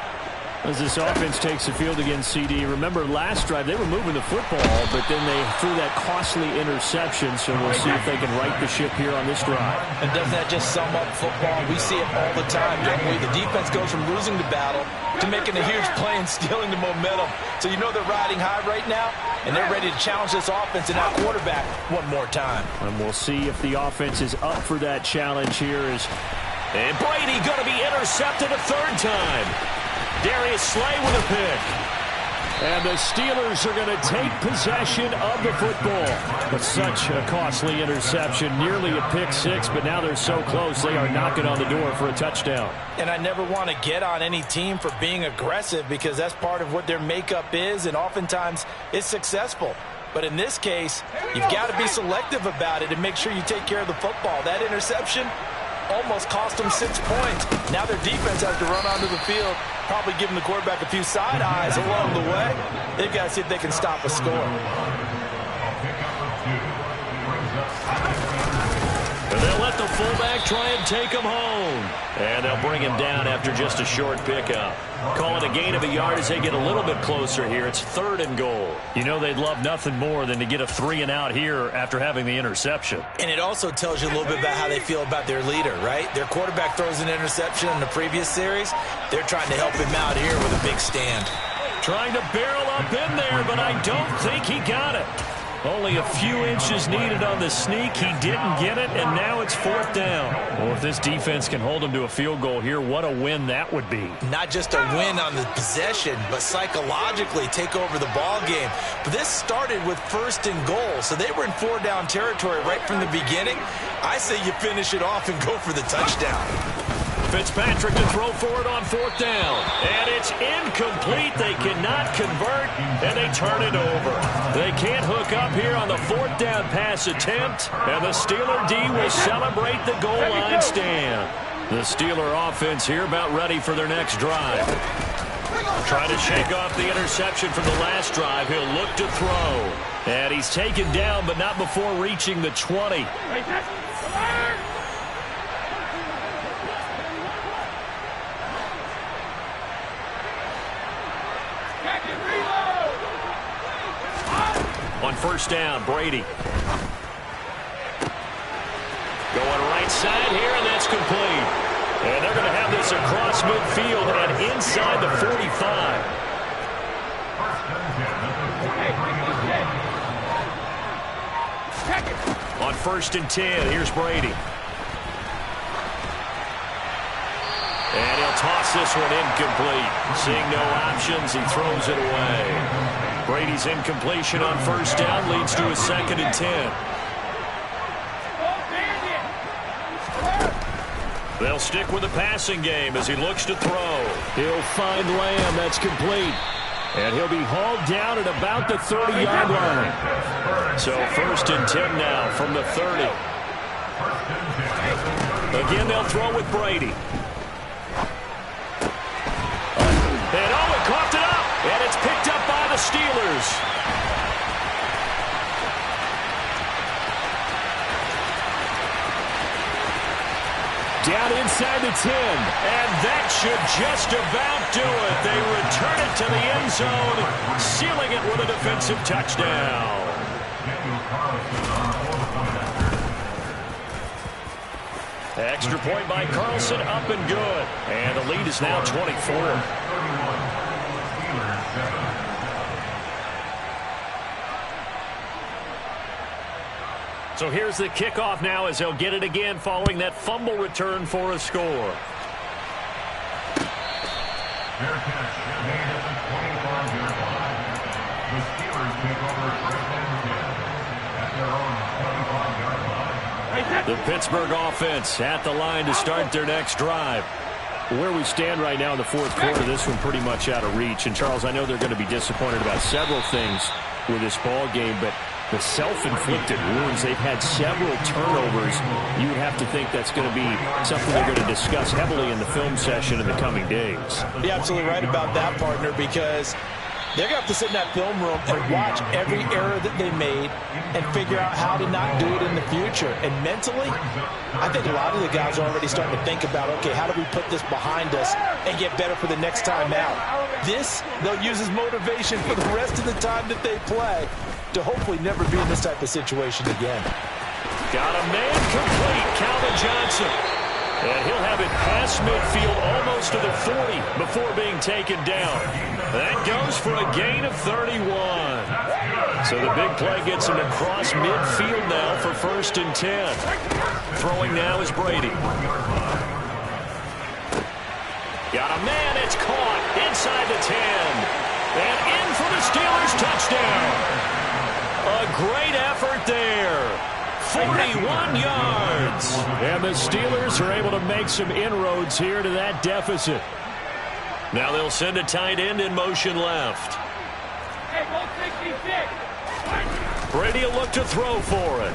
As this offense takes the field against CD, remember last drive they were moving the football, but then they threw that costly interception, so we'll see if they can right the ship here on this drive. And doesn't that just sum up football? We see it all the time, don't we? The defense goes from losing the battle to making a huge play and stealing the momentum. So you know they're riding high right now, and they're ready to challenge this offense and that quarterback one more time. And we'll see if the offense is up for that challenge here. And Brady going to be intercepted a third time. Darius Slay with a pick. And the Steelers are going to take possession of the football. But such a costly interception, nearly a pick six, but now they're so close they are knocking on the door for a touchdown. And I never want to get on any team for being aggressive because that's part of what their makeup is, and oftentimes it's successful. But in this case, you've got to be selective about it and make sure you take care of the football. That interception almost cost them 6 points. Now their defense has to run onto the field, probably giving the quarterback a few side eyes along the way. They've got to see if they can stop a score. And they'll let the fullback try and take him home. And they'll bring him down after just a short pickup. Call it a gain of a yard as they get a little bit closer here. It's 3rd and goal. You know they'd love nothing more than to get a 3-and-out here after having the interception. And it also tells you a little bit about how they feel about their leader, right? Their quarterback throws an interception in the previous series. They're trying to help him out here with a big stand. Trying to barrel up in there, but I don't think he got it. Only a few inches needed on the sneak. He didn't get it, and now it's 4th down. Well, if this defense can hold him to a field goal here, what a win that would be. Not just a win on the possession, but psychologically take over the ball game. But this started with 1st and goal, so they were in 4-down territory right from the beginning. I say you finish it off and go for the touchdown. Fitzpatrick to throw for it on 4th down. And it's incomplete. They cannot convert, and they turn it over. They can't hook up here on the 4th down pass attempt, and the Steeler D will celebrate the goal line stand. The Steeler offense here about ready for their next drive. Trying to shake off the interception from the last drive. He'll look to throw. And he's taken down, but not before reaching the 20. On 1st down, Brady. Going right side here, and that's complete. And they're going to have this across midfield and inside the 45. On 1st and 10, here's Brady. And he'll toss this one incomplete. Seeing no options, he throws it away. Brady's incompletion on 1st down leads to a 2nd and 10. They'll stick with the passing game as he looks to throw. He'll find Lamb. That's complete. And he'll be hauled down at about the 30-yard line. So 1st and 10 now from the 30. Again, they'll throw with Brady. And oh, it coughed it up. And it's picked up by the Steelers. Down inside the 10. And that should just about do it. They return it to the end zone, sealing it with a defensive touchdown. Extra point by Carlson, up and good. And the lead is now 24. So here's the kickoff now as they'll get it again following that fumble return for a score. Their catch made at the 25-yard line. The Steelers take over 1st and 10 at their own 25-yard line. The Pittsburgh offense at the line to start their next drive. Where we stand right now in the 4th quarter, this one pretty much out of reach. And, Charles, I know they're going to be disappointed about several things with this ball game, but the self-inflicted wounds, they've had several turnovers. You would have to think that's going to be something they're going to discuss heavily in the film session in the coming days. You're absolutely right about that, partner, because They're going to have to sit in that film room and watch every error that they made and figure out how to not do it in the future. And mentally, I think a lot of the guys are already starting to think about, okay, how do we put this behind us and get better for the next time out? This, they'll use as motivation for the rest of the time that they play to hopefully never be in this type of situation again. Got a man complete, Calvin Johnson. And he'll have it past midfield almost to the 40 before being taken down. That goes for a gain of 31. So the big play gets him across midfield now for 1st and 10. Throwing now is Brady. Got a man, it's caught inside the 10. And in for the Steelers touchdown. A great effort there. 41 yards. And the Steelers are able to make some inroads here to that deficit. Now they'll send a tight end in motion left. Brady will look to throw for it.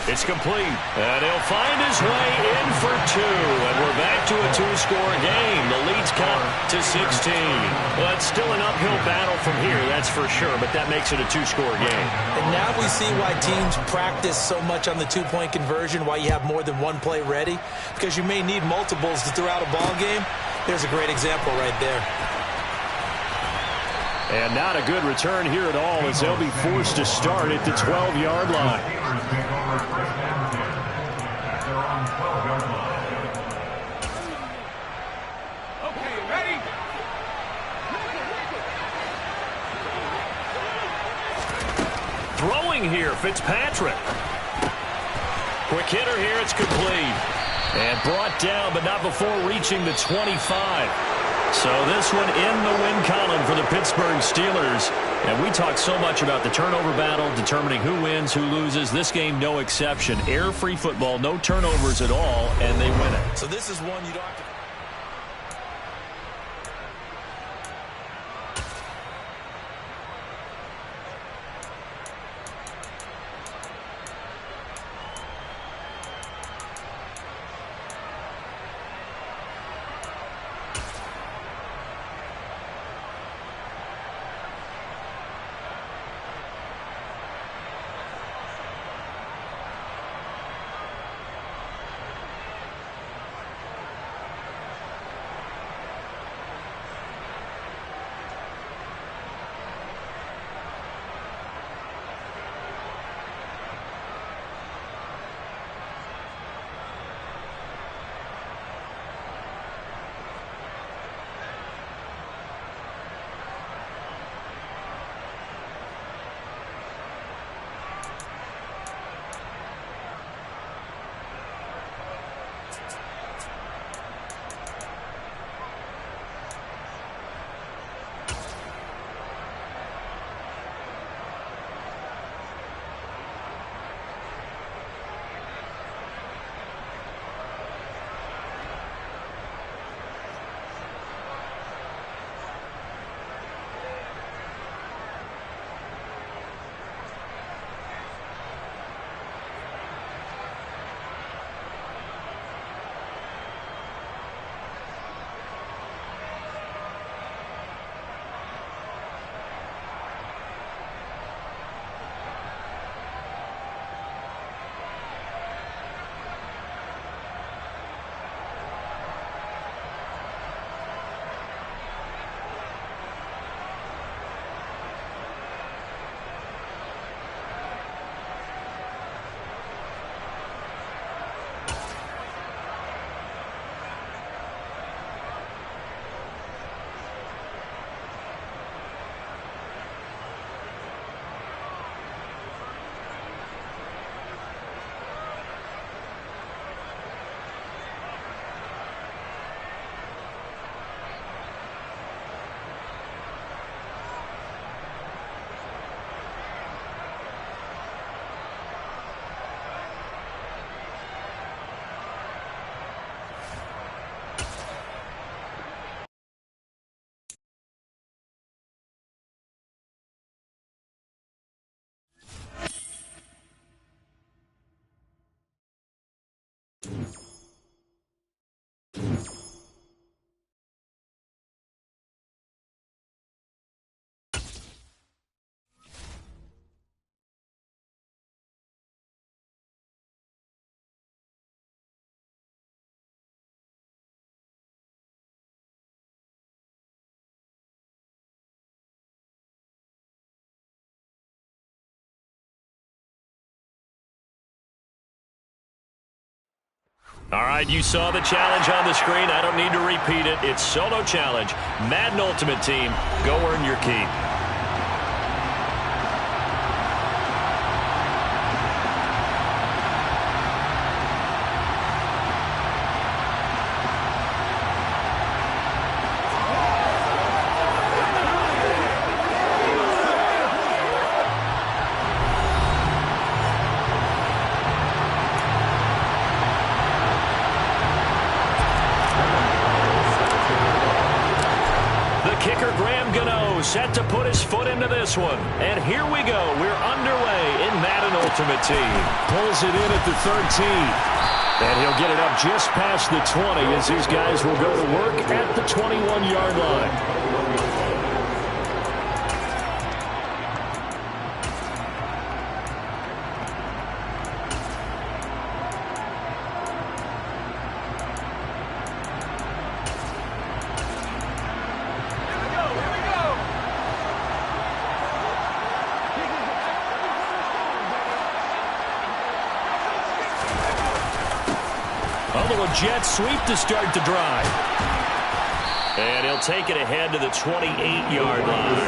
It's complete. And he'll find his way in for 2. And we're back to a 2-score game. The lead's cut to 16. Well, it's still an uphill battle from here, that's for sure, but that makes it a 2-score game. And now we see why teams practice so much on the 2-point conversion, why you have more than one play ready, because you may need multiples to throw out a ball game. There's a great example right there. And not a good return here at all as they'll be forced to start at the 12-yard line. Okay, ready? Throwing here, Fitzpatrick. Quick hitter here, it's complete. And brought down, but not before reaching the 25. So this one in the win column for the Pittsburgh Steelers. And we talk so much about the turnover battle, determining who wins, who loses. This game, no exception. Error-free football, no turnovers at all, and they win it. So this is one you don't have to... All right, you saw the challenge on the screen. I don't need to repeat it. It's solo challenge. Madden Ultimate Team, go earn your keep. Set to put his foot into this one. And here we go. We're underway in Madden Ultimate Team. Pulls it in at the 13. And he'll get it up just past the 20 as these guys will go to work at the 21-yard line. Jet sweep to start the drive. And he'll take it ahead to the 28-yard line.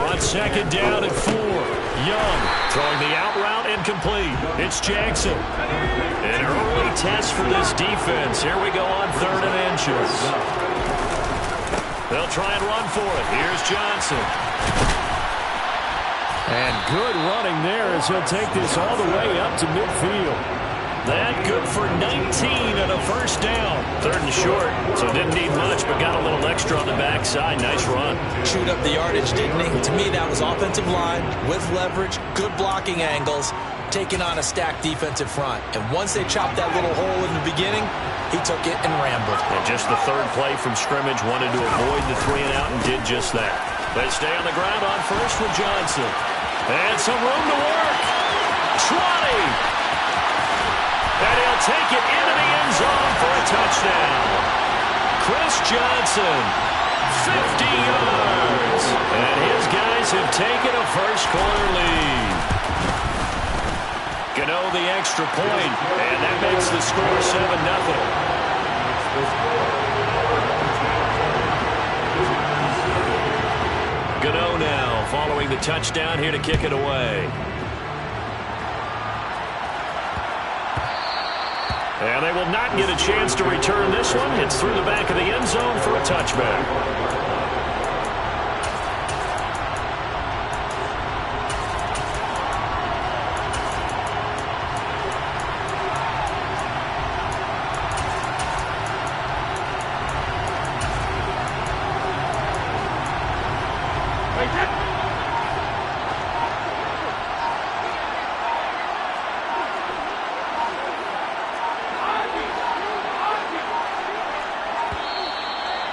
On second down and 4. Young throwing the out route incomplete. It's Jackson. An early test for this defense. Here we go on 3rd and inches. They'll try and run for it. Here's Johnson. And good running there as he'll take this all the way up to midfield. That good for 19 and a first down. 3rd and short, so didn't need much, but got a little extra on the backside. Nice run. Chewed up the yardage, didn't he? To me, that was offensive line with leverage, good blocking angles, taking on a stacked defensive front. And once they chopped that little hole in the beginning, he took it and rambled. And just the 3rd play from scrimmage, wanted to avoid the 3 and out and did just that. They stay on the ground on first with Johnson. And some room to work. 20. And he'll take it into the end zone for a touchdown. Chris Johnson, 50 yards. And his guys have taken a first-quarter lead. Gano the extra point, and that makes the score 7-0. Gano now following the touchdown here to kick it away. And they will not get a chance to return this one. It's through the back of the end zone for a touchback.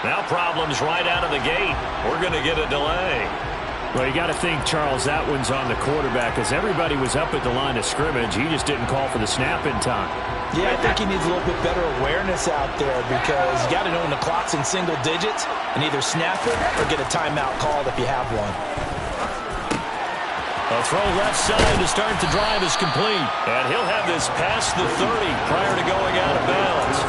Now problems right out of the gate. We're going to get a delay. Well, you got to think, Charles, that one's on the quarterback because everybody was up at the line of scrimmage. He just didn't call for the snap in time. Yeah, I think he needs a little bit better awareness out there because you got to know when the clock's in single digits and either snap it or get a timeout called if you have one. A throw left side to start the drive is complete. And he'll have this past the 30 prior to going out of bounds.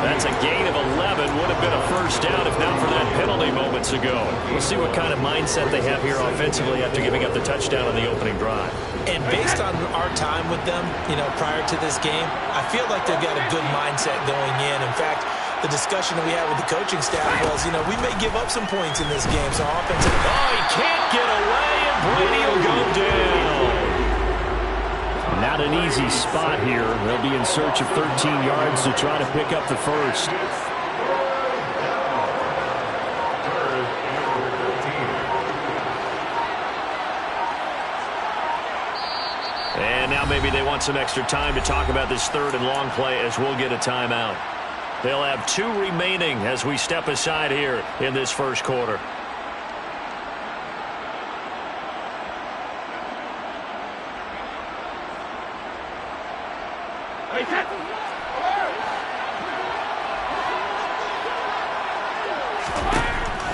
That's a gain of 11. Would have been a first down if not for that penalty moments ago. We'll see what kind of mindset they have here offensively after giving up the touchdown on the opening drive. And based on our time with them, prior to this game, I feel like they've got a good mindset going in. In fact, the discussion that we had with the coaching staff was, we may give up some points in this game. So offensive. Oh, he can't get away, and Brady will go down. Not an easy spot here. They'll be in search of 13 yards to try to pick up the first. And now maybe they want some extra time to talk about this 3rd and long play as we'll get a timeout. They'll have 2 remaining as we step aside here in this first quarter.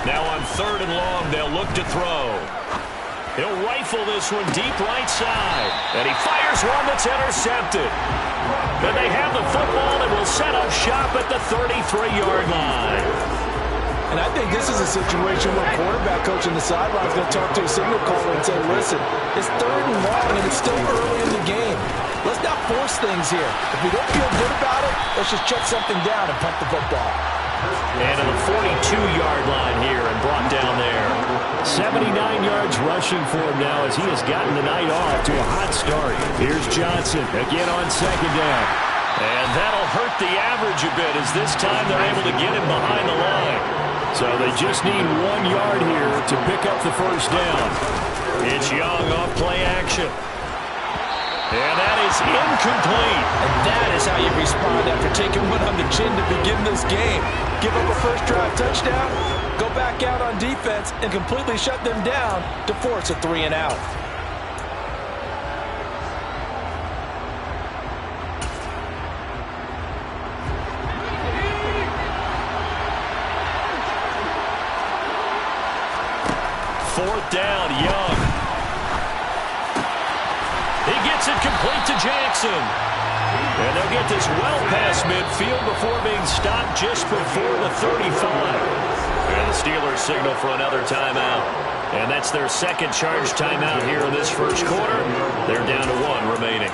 Now on 3rd and long, they'll look to throw. He'll rifle this one deep right side. And he fires one that's intercepted. And they have the football and will set up shop at the 33-yard line. And I think this is a situation where quarterback coach on the sideline is going to talk to a signal caller and say, listen, it's 3rd and long and it's still early in the game. Let's not force things here. If we don't feel good about it, let's just check something down and punt the football. And to the 42-yard line here and brought down there. 79 yards rushing for him now as he has gotten the night off to a hot start. Here's Johnson again on 2nd down. And that'll hurt the average a bit as this time they're able to get him behind the line. So they just need 1 yard here to pick up the 1st down. It's Young off play action. And that is incomplete. And that is how you respond after taking one on the chin to begin this game. Give up a first drive touchdown, go back out on defense, and completely shut them down to force a 3 and out. Fourth down, Young. He gets it complete to Jackson. And they'll get this well past midfield before being stopped just before the 35. And the Steelers signal for another timeout. And that's their 2nd charge timeout here in this 1st quarter. They're down to 1 remaining.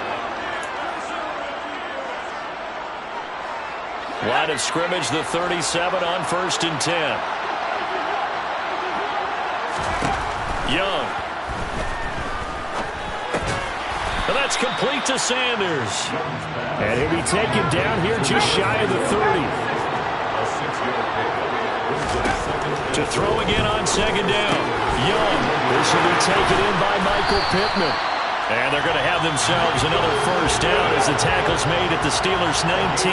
Line of scrimmage, the 37 on 1st and 10. Young. And that's complete to Sanders. And he'll be taken down here just shy of the 30. To throw again on 2nd down. Young. This will be taken in by Michael Pittman. And they're going to have themselves another 1st down as the tackle's made at the Steelers' 19.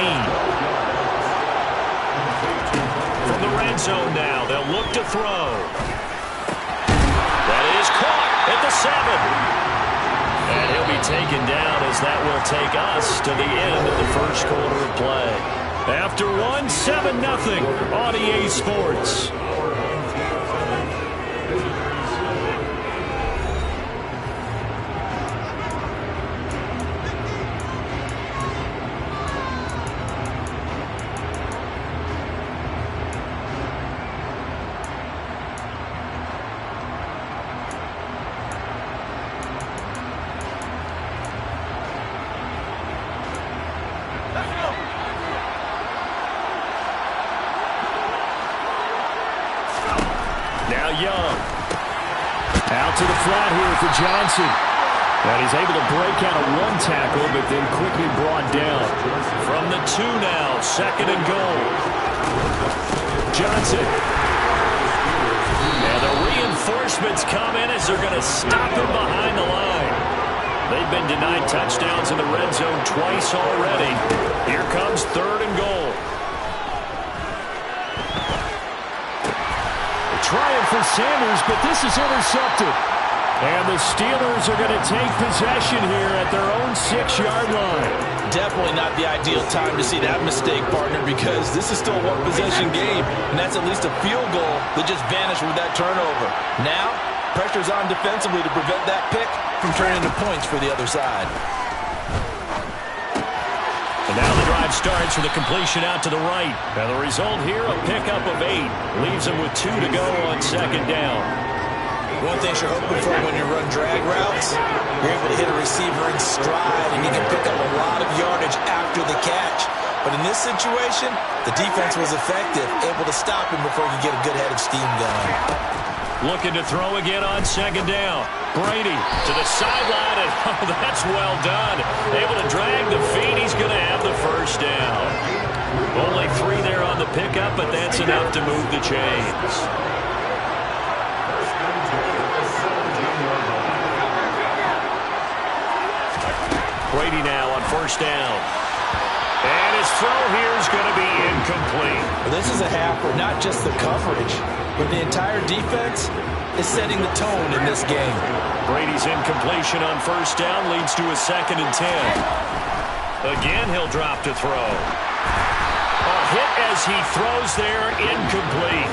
From the red zone now, they'll look to throw. That is caught at the 7. And he'll be taken down as that will take us to the end of the 1st quarter of play. After 1, 7-0 on EA Sports. Young. Out to the flat here for Johnson. And he's able to break out of 1 tackle, but then quickly brought down. From the 2 now, 2nd and goal. Johnson. And the reinforcements come in as they're going to stop him behind the line. They've been denied touchdowns in the red zone twice already. Here comes 3rd and goal. Trying for Sanders, but this is intercepted. And the Steelers are going to take possession here at their own 6-yard line. Definitely not the ideal time to see that mistake, partner, because this is still a 1-possession game, and that's at least a field goal that just vanished with that turnover. Now, pressure's on defensively to prevent that pick from turning into points for the other side. And now the drive starts with a completion out to the right. Now the result here, a pickup of 8. Leaves them with 2 to go on 2nd down. One thing you're hoping for when you run drag routes, you're able to hit a receiver in stride, and you can pick up a lot of yardage after the catch. But in this situation, the defense was effective, able to stop him before he could get a good head of steam going. Looking to throw again on 2nd down. Brady to the sideline, and oh, that's well done. Able to drag the feet. He's going to have the 1st down. Only 3 there on the pickup, but that's enough to move the chains. Brady now on 1st down. And his throw here is going to be incomplete. Well, this is a half where not just the coverage, but the entire defense is setting the tone in this game. Brady's incompletion on 1st down leads to a 2nd and 10. Again, he'll drop to throw. A hit as he throws there, incomplete.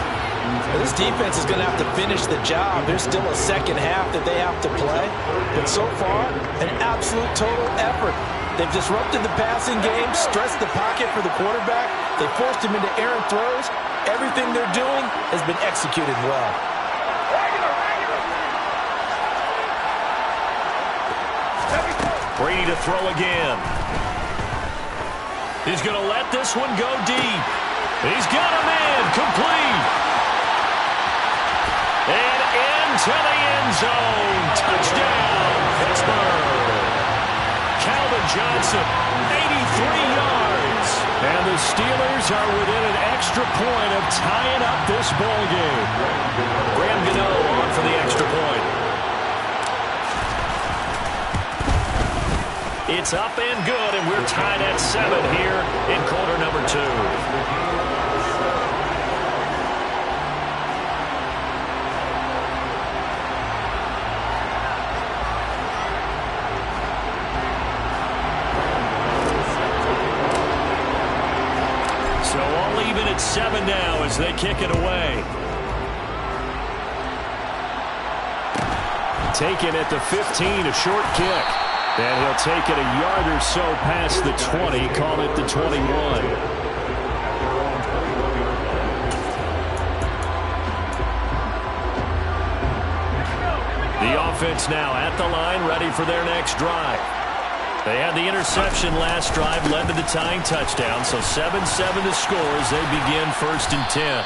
This defense is going to have to finish the job. There's still a second half that they have to play. But so far, an absolute total effort. They've disrupted the passing game, stressed the pocket for the quarterback. They forced him into errant throws. Everything they're doing has been executed well. Brady to throw again. He's going to let this one go deep. He's got a man complete. And into the end zone. Touchdown, Pittsburgh. Calvin Johnson, 83 yards. And the Steelers are within an extra point of tying up this ball game. Graham Gano on for the extra point. It's up and good, and we're tied at 7 here in quarter number 2. So all even at 7 now as they kick it away. Taken at the 15, a short kick. And he'll take it a yard or so past the 20, call it the 21. The offense now at the line, ready for their next drive. They had the interception last drive, led to the tying touchdown, so 7-7 the score as they begin 1st and 10.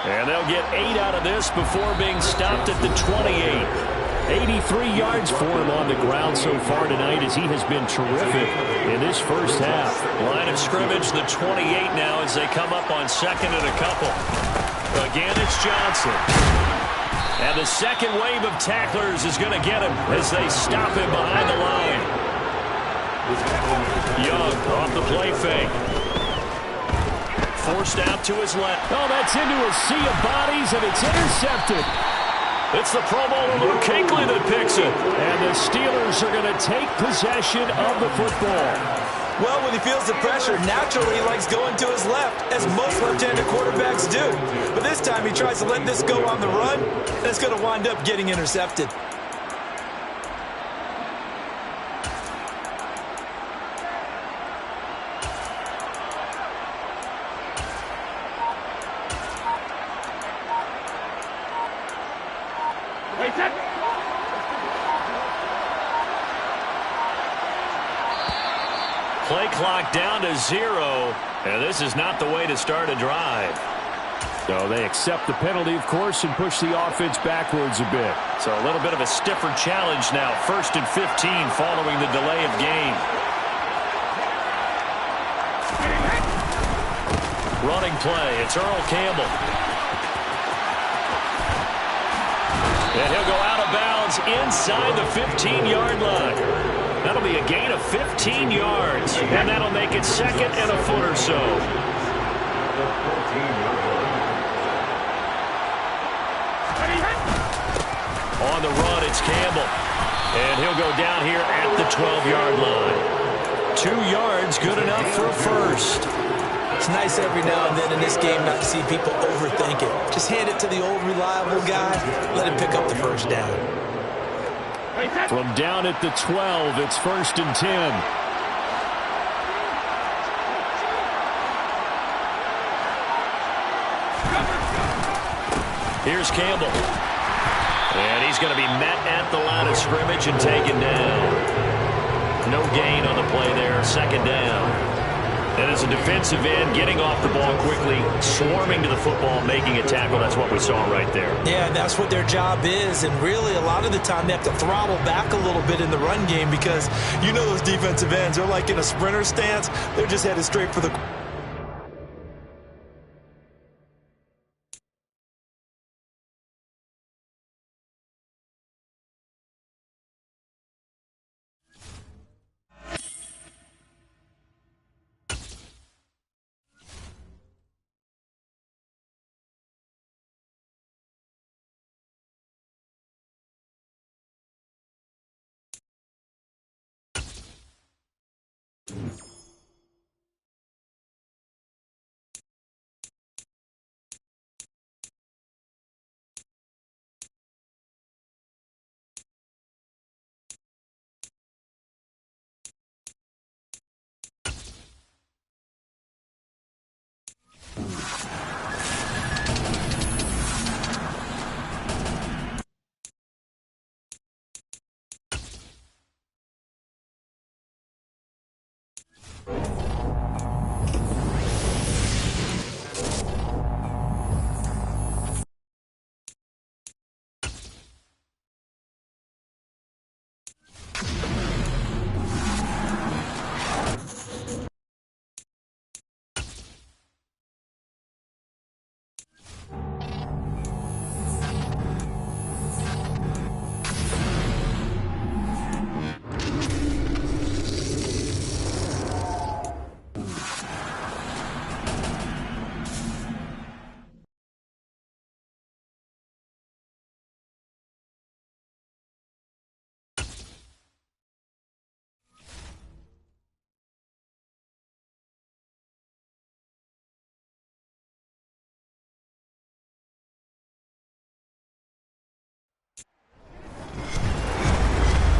And they'll get 8 out of this before being stopped at the 28. 83 yards for him on the ground so far tonight as he has been terrific in this first half. Line of scrimmage, the 28 now as they come up on 2nd and a couple. Again, it's Johnson. And the second wave of tacklers is going to get him as they stop him behind the line. Young off the play fake. Forced out to his left. Oh, that's into a sea of bodies, and it's intercepted. It's the Pro Bowler Luke Kuechly that picks it. And the Steelers are going to take possession of the football. Well, when he feels the pressure, naturally he likes going to his left, as most left-handed quarterbacks do. But this time he tries to let this go on the run, and it's going to wind up getting intercepted. Play clock down to 0, and this is not the way to start a drive. So they accept the penalty, of course, and push the offense backwards a bit. So a little bit of a stiffer challenge now. 1st and 15 following the delay of game. Running play, it's Earl Campbell. And he'll go out of bounds inside the 15-yard line. That'll be a gain of 15 yards, and that'll make it 2nd and a foot or so. On the run, it's Campbell. And he'll go down here at the 12-yard line. 2 yards, good enough for a first. It's nice every now and then in this game not to see people overthink it. Just hand it to the old reliable guy, let him pick up the first down. From down at the 12, it's 1st and 10. Here's Campbell. And he's going to be met at the line of scrimmage and taken down. No gain on the play there, 2nd down. And as a defensive end, getting off the ball quickly, swarming to the football, making a tackle. That's what we saw right there. Yeah, that's what their job is. And really, a lot of the time, they have to throttle back a little bit in the run game because you know those defensive ends, they're like in a sprinter stance. They're just headed straight for the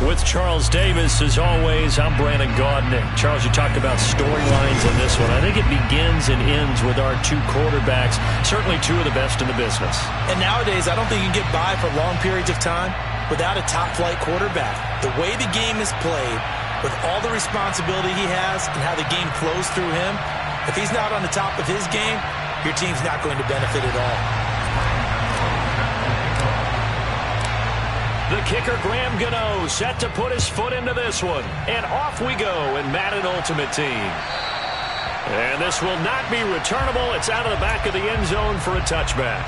With Charles Davis, as always, I'm Brandon Gaudnick. Charles, you talked about storylines in this one. I think it begins and ends with our two quarterbacks, certainly two of the best in the business. And nowadays, I don't think you can get by for long periods of time without a top-flight quarterback. The way the game is played, with all the responsibility he has and how the game flows through him, if he's not on the top of his game, your team's not going to benefit at all. The kicker, Graham Gano, set to put his foot into this one. And off we go in Madden Ultimate Team. And this will not be returnable. It's out of the back of the end zone for a touchback.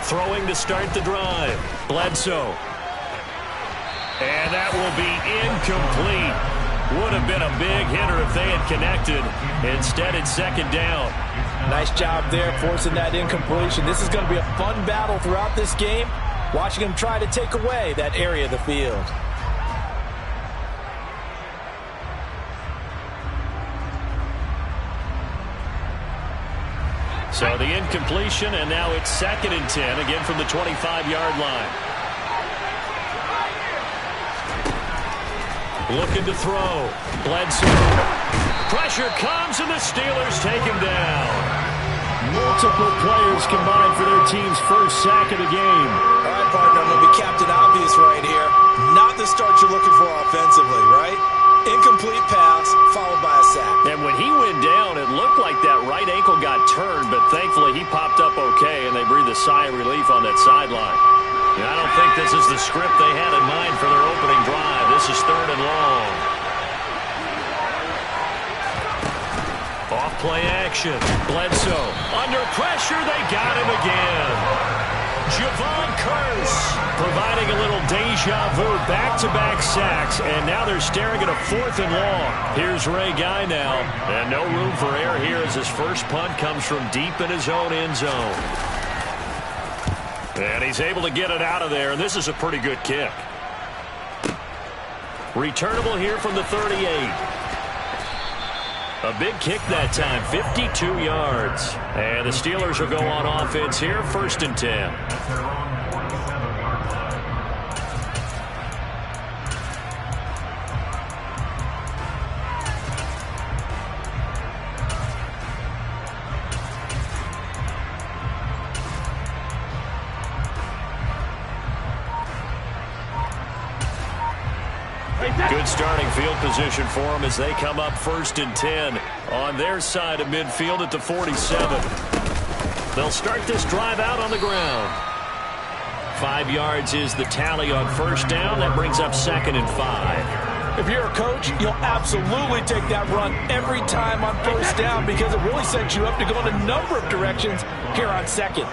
Throwing to start the drive. Bledsoe. And that will be incomplete. Would have been a big hitter if they had connected. Instead, it's second down. Nice job there forcing that incompletion. This is going to be a fun battle throughout this game. Watching him try to take away that area of the field. So the incompletion, and now it's 2nd and 10, again from the 25-yard line. Looking to throw. Bledsoe. Pressure comes, and the Steelers take him down. Multiple players combined for their team's first sack of the game. All right, partner, I'm going to be Captain Obvious right here. Not the start you're looking for offensively, right? Incomplete pass, followed by a sack. And when he went down, it looked like that right ankle got turned, but thankfully he popped up okay, and they breathed a sigh of relief on that sideline. And I don't think this is the script they had in mind for their opening drive. This is 3rd and long. Off play action. Bledsoe. Under pressure, they got him again. Javon Curse providing a little deja vu, back-to-back sacks, and now they're staring at a 4th and long. Here's Ray Guy now, and no room for error here as his first punt comes from deep in his own end zone. And he's able to get it out of there, and this is a pretty good kick. Returnable here from the 38. A big kick that time, 52 yards. And the Steelers will go on offense here, 1st and 10. Good starting field position for them as they come up 1st and 10 on their side of midfield at the 47. They'll start this drive out on the ground. 5 yards is the tally on 1st down. That brings up 2nd and 5. If you're a coach, you'll absolutely take that run every time on 1st down because it really sets you up to go in a number of directions here on 2nd.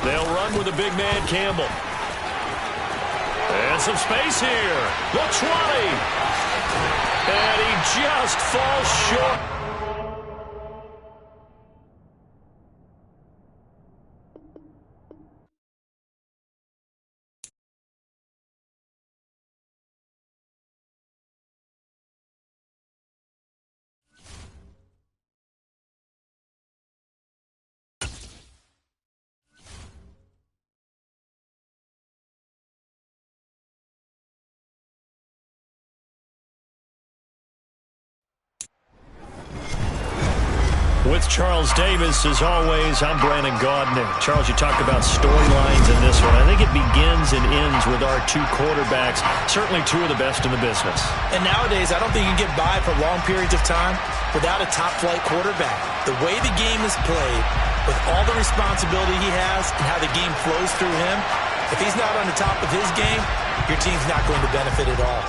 They'll run with a big man, Campbell. And some space here. The 20. And he just falls short. With Charles Davis, as always, I'm Brandon Gaudnick. Charles, you talked about storylines in this one. I think it begins and ends with our two quarterbacks, certainly two of the best in the business. And nowadays, I don't think you can get by for long periods of time without a top-flight quarterback. The way the game is played, with all the responsibility he has and how the game flows through him, if he's not on the top of his game, your team's not going to benefit at all.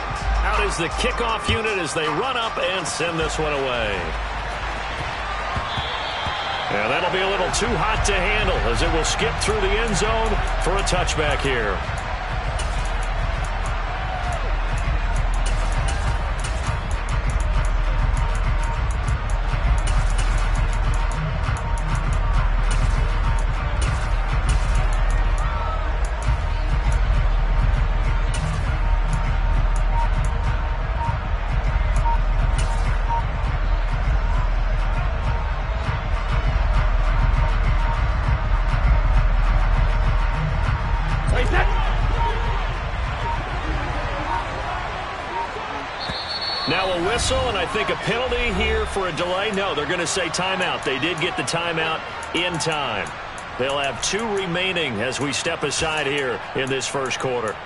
Out is the kickoff unit as they run up and send this one away. And that'll be a little too hot to handle as it will skip through the end zone for a touchback here. Now a whistle, and I think a penalty here for a delay. No, they're going to say timeout. They did get the timeout in time. They'll have 2 remaining as we step aside here in this first quarter.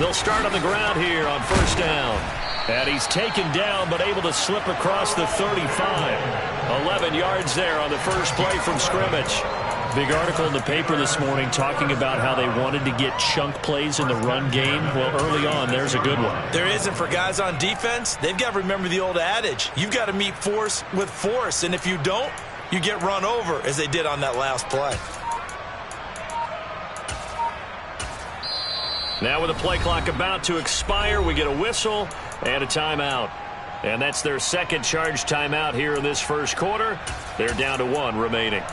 They'll start on the ground here on first down. And he's taken down but able to slip across the 35. 11 yards there on the first play from scrimmage. Big article in the paper this morning talking about how they wanted to get chunk plays in the run game. Well, early on, there's a good one. There isn't for guys on defense. They've got to remember the old adage. You've got to meet force with force, and if you don't, you get run over, as they did on that last play. Now with the play clock about to expire, we get a whistle and a timeout. And that's their second charge timeout here in this first quarter. They're down to 1 remaining.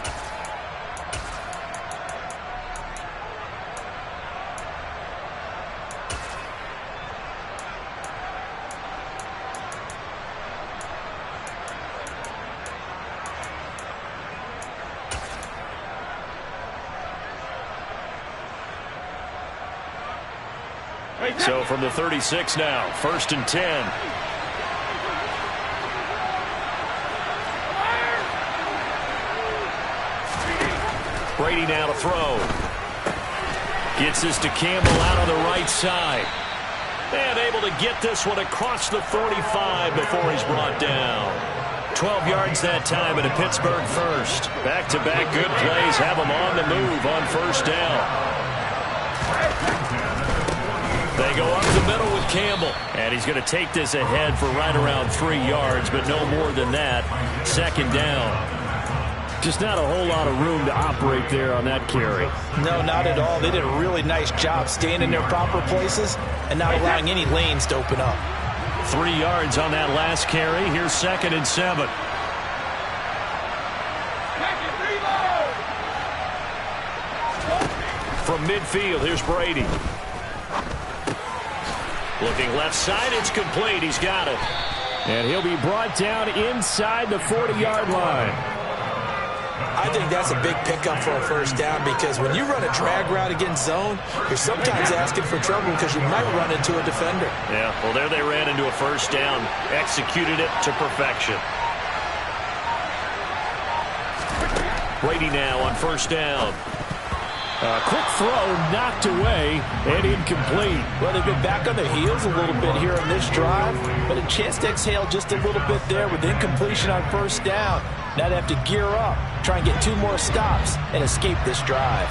So from the 36 now, 1st and 10. Brady now to throw. Gets this to Campbell out on the right side. And able to get this one across the 45 before he's brought down. 12 yards that time and a Pittsburgh first. Back-to-back good plays have them on the move on first down. They go up the middle with Campbell. And he's going to take this ahead for right around 3 yards, but no more than that. Second down. Just not a whole lot of room to operate there on that carry. No, not at all. They did a really nice job staying in their proper places and not allowing any lanes to open up. 3 yards on that last carry. Here's 2nd and 7. From midfield, here's Brady. Looking left side, it's complete. He's got it. And he'll be brought down inside the 40-yard line. I think that's a big pickup for a first down because when you run a drag route against zone, you're sometimes asking for trouble because you might run into a defender. Yeah, well, there they ran into a first down. Executed it to perfection. Brady now on first down. Quick throw knocked away and incomplete. Well, they've been back on their heels a little bit here on this drive, but a chance to exhale just a little bit there with incompletion on first down. Now they have to gear up, try and get 2 more stops, and escape this drive.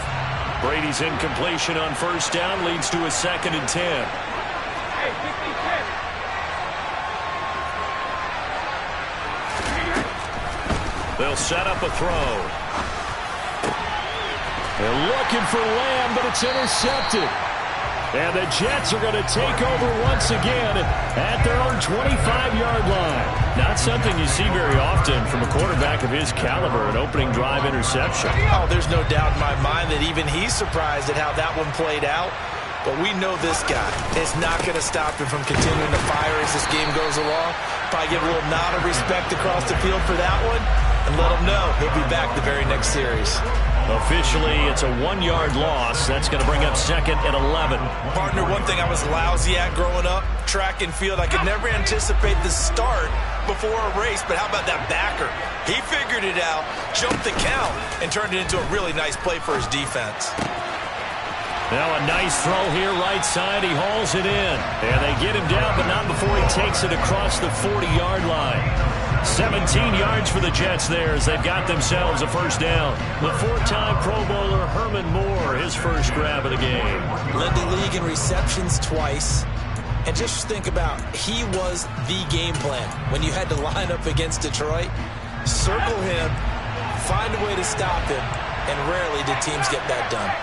Brady's incompletion on first down leads to a 2nd and 10. They'll set up a throw. They're looking for Lamb, but it's intercepted. And the Jets are going to take over once again at their own 25-yard line. Not something you see very often from a quarterback of his caliber, an opening drive interception. Oh, there's no doubt in my mind that even he's surprised at how that one played out. But we know this guy is not going to stop him from continuing to fire as this game goes along. Probably give a little nod of respect across the field for that one and let him know he'll be back the very next series. Officially, it's a 1-yard loss. That's going to bring up second and 11. Partner, one thing I was lousy at growing up, track and field, I could never anticipate the start before a race, but how about that backer? He figured it out, jumped the count, and turned it into a really nice play for his defense. Now a nice throw here, right side. He hauls it in. And they get him down, but not before he takes it across the 40-yard line. 17 yards for the Jets there as they've got themselves a first down. The 4-time Pro Bowler Herman Moore, his first grab of the game. Led the league in receptions twice. And just think about, he was the game plan. When you had to line up against Detroit, circle him, find a way to stop him, and rarely did teams get that done.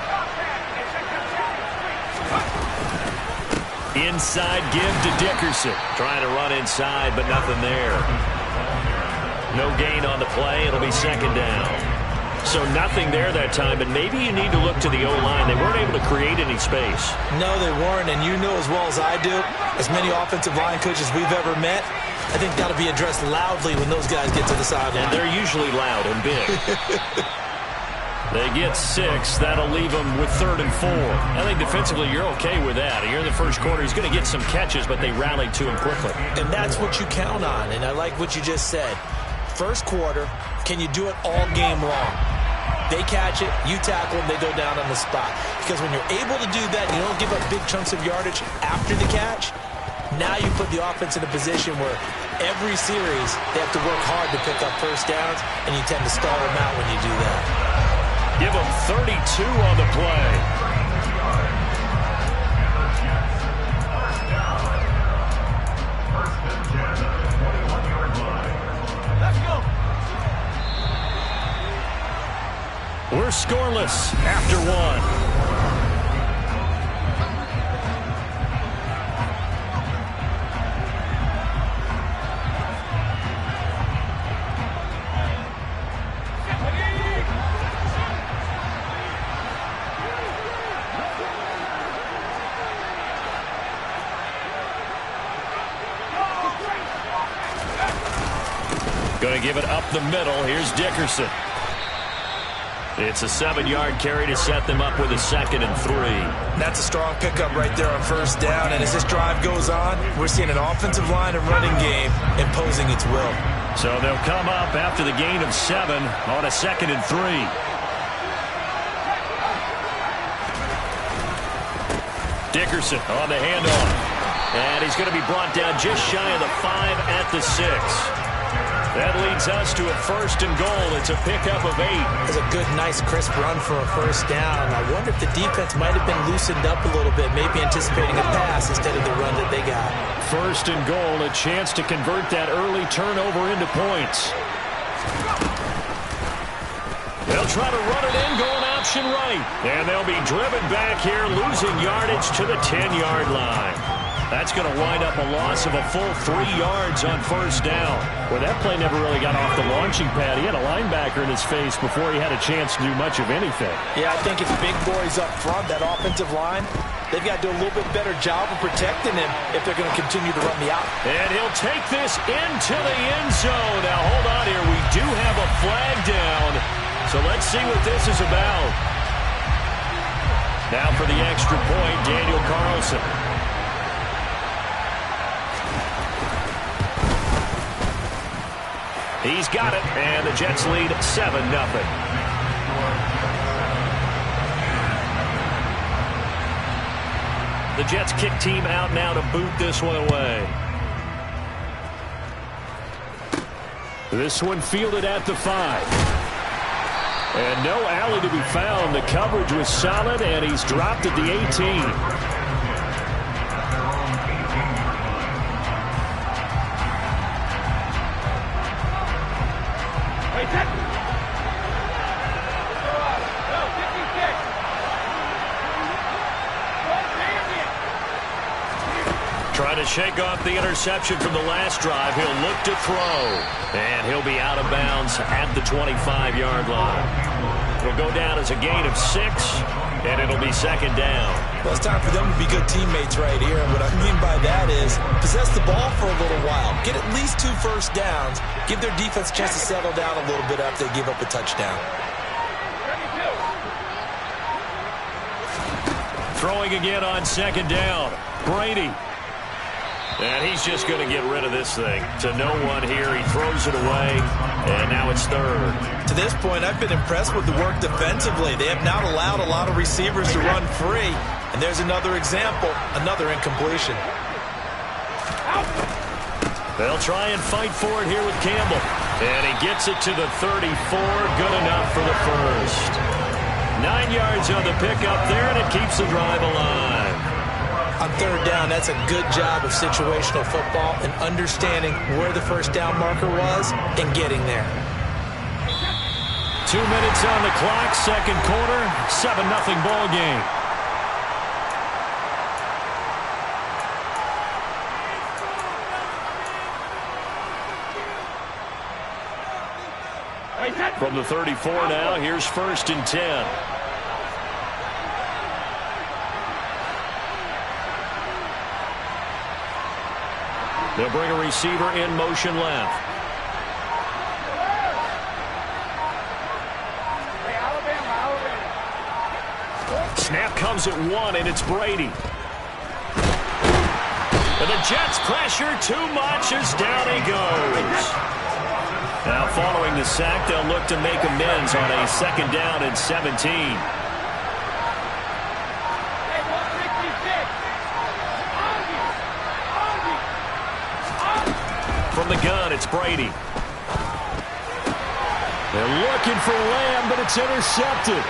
Inside give to Dickerson. Trying to run inside, but nothing there. No gain on the play. It'll be second down. So nothing there that time, but maybe you need to look to the O-line. They weren't able to create any space. No, they weren't, and you know as well as I do, as many offensive line coaches we've ever met, I think that'll be addressed loudly when those guys get to the sideline. And they're usually loud and big. They get 6. That'll leave them with 3rd and 4. I think defensively you're okay with that. Here in the first quarter, he's going to get some catches, but they rallied to him quickly. And that's what you count on, and I like what you just said. First quarter, can you do it all game long? They catch it, you tackle them, they go down on the spot. Because when you're able to do that, you don't give up big chunks of yardage after the catch, now you put the offense in a position where every series they have to work hard to pick up first downs, and you tend to stall them out when you do that. Give them 32 on the play. We're scoreless after 1. Going to give it up the middle. Here's Dickerson. It's a 7-yard carry to set them up with a 2nd and 3. That's a strong pickup right there on first down. And as this drive goes on, we're seeing an offensive line and running game imposing its will. So they'll come up after the gain of 7 on a 2nd and 3. Dickerson on the handoff. And he's going to be brought down just shy of the 5 at the 6. That leads us to a 1st and goal. It's a pickup of 8. It's a good, nice, crisp run for a first down. I wonder if the defense might have been loosened up a little bit, maybe anticipating a pass instead of the run that they got. 1st and goal, a chance to convert that early turnover into points. They'll try to run it in, going option right. And they'll be driven back here, losing yardage to the 10-yard line. That's going to wind up a loss of a full 3 yards on first down. Well, that play never really got off the launching pad. He had a linebacker in his face before he had a chance to do much of anything. Yeah, I think it's big boys up front, that offensive line. They've got to do a little bit better job of protecting him if they're going to continue to run the out. And he'll take this into the end zone. Now, hold on here. We do have a flag down. So let's see what this is about. Now for the extra point, Daniel Carlson. He's got it, and the Jets lead 7-0. The Jets kick team out now to boot this one away. This one fielded at the 5. And no alley to be found. The coverage was solid, and he's dropped at the 18. Trying to shake off the interception from the last drive, he'll look to throw. And he'll be out of bounds at the 25-yard line. It'll go down as a gain of 6, and it'll be second down. Well, it's time for them to be good teammates right here. And what I mean by that is possess the ball for a little while. Get at least 2 first downs. Give their defense a chance to settle down a little bit after they give up a touchdown. Throwing again on second down. Brady. And he's just going to get rid of this thing. To no one here. He throws it away. And now it's third. To this point, I've been impressed with the work defensively. They have not allowed a lot of receivers to run free. And there's another example. Another incompletion. They'll try and fight for it here with Campbell. And he gets it to the 34. Good enough for the first. 9 yards on the pickup there, and it keeps the drive alive. On third down, that's a good job of situational football and understanding where the first down marker was and getting there. 2 minutes on the clock, second quarter, 7-0 ball game. From the 34 now, here's 1st and 10. They'll bring a receiver in motion left. Snap comes at 1, and it's Brady. And the Jets pressure too much as down he goes. Now following the sack, they'll look to make amends on a second down and 17. From the gun, it's Brady. They're looking for Lamb, but it's intercepted.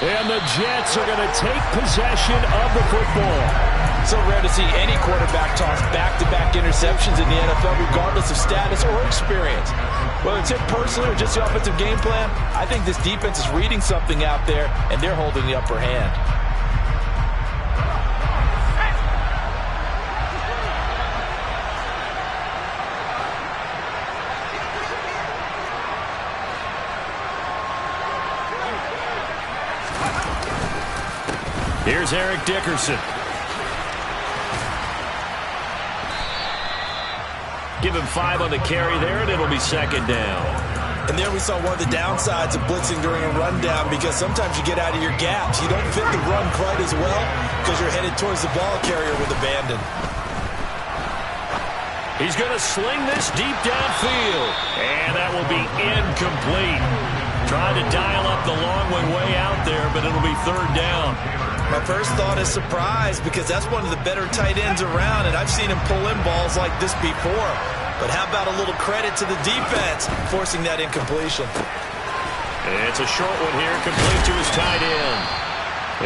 And the Jets are going to take possession of the football. So rare to see any quarterback toss back-to-back interceptions in the NFL, regardless of status or experience. Whether it's him personally or just the offensive game plan, I think this defense is reading something out there, and they're holding the upper hand. Here's Eric Dickerson. Give him 5 on the carry there, and it'll be second down. And there we saw one of the downsides of blitzing during a rundown, because sometimes you get out of your gaps. You don't fit the run quite as well because you're headed towards the ball carrier with abandon. He's going to sling this deep downfield, and that will be incomplete. Trying to dial up the long way out there, but it'll be third down. My first thought is surprise, because that's one of the better tight ends around, and I've seen him pull in balls like this before. But how about a little credit to the defense forcing that incompletion? It's a short one here, complete to his tight end.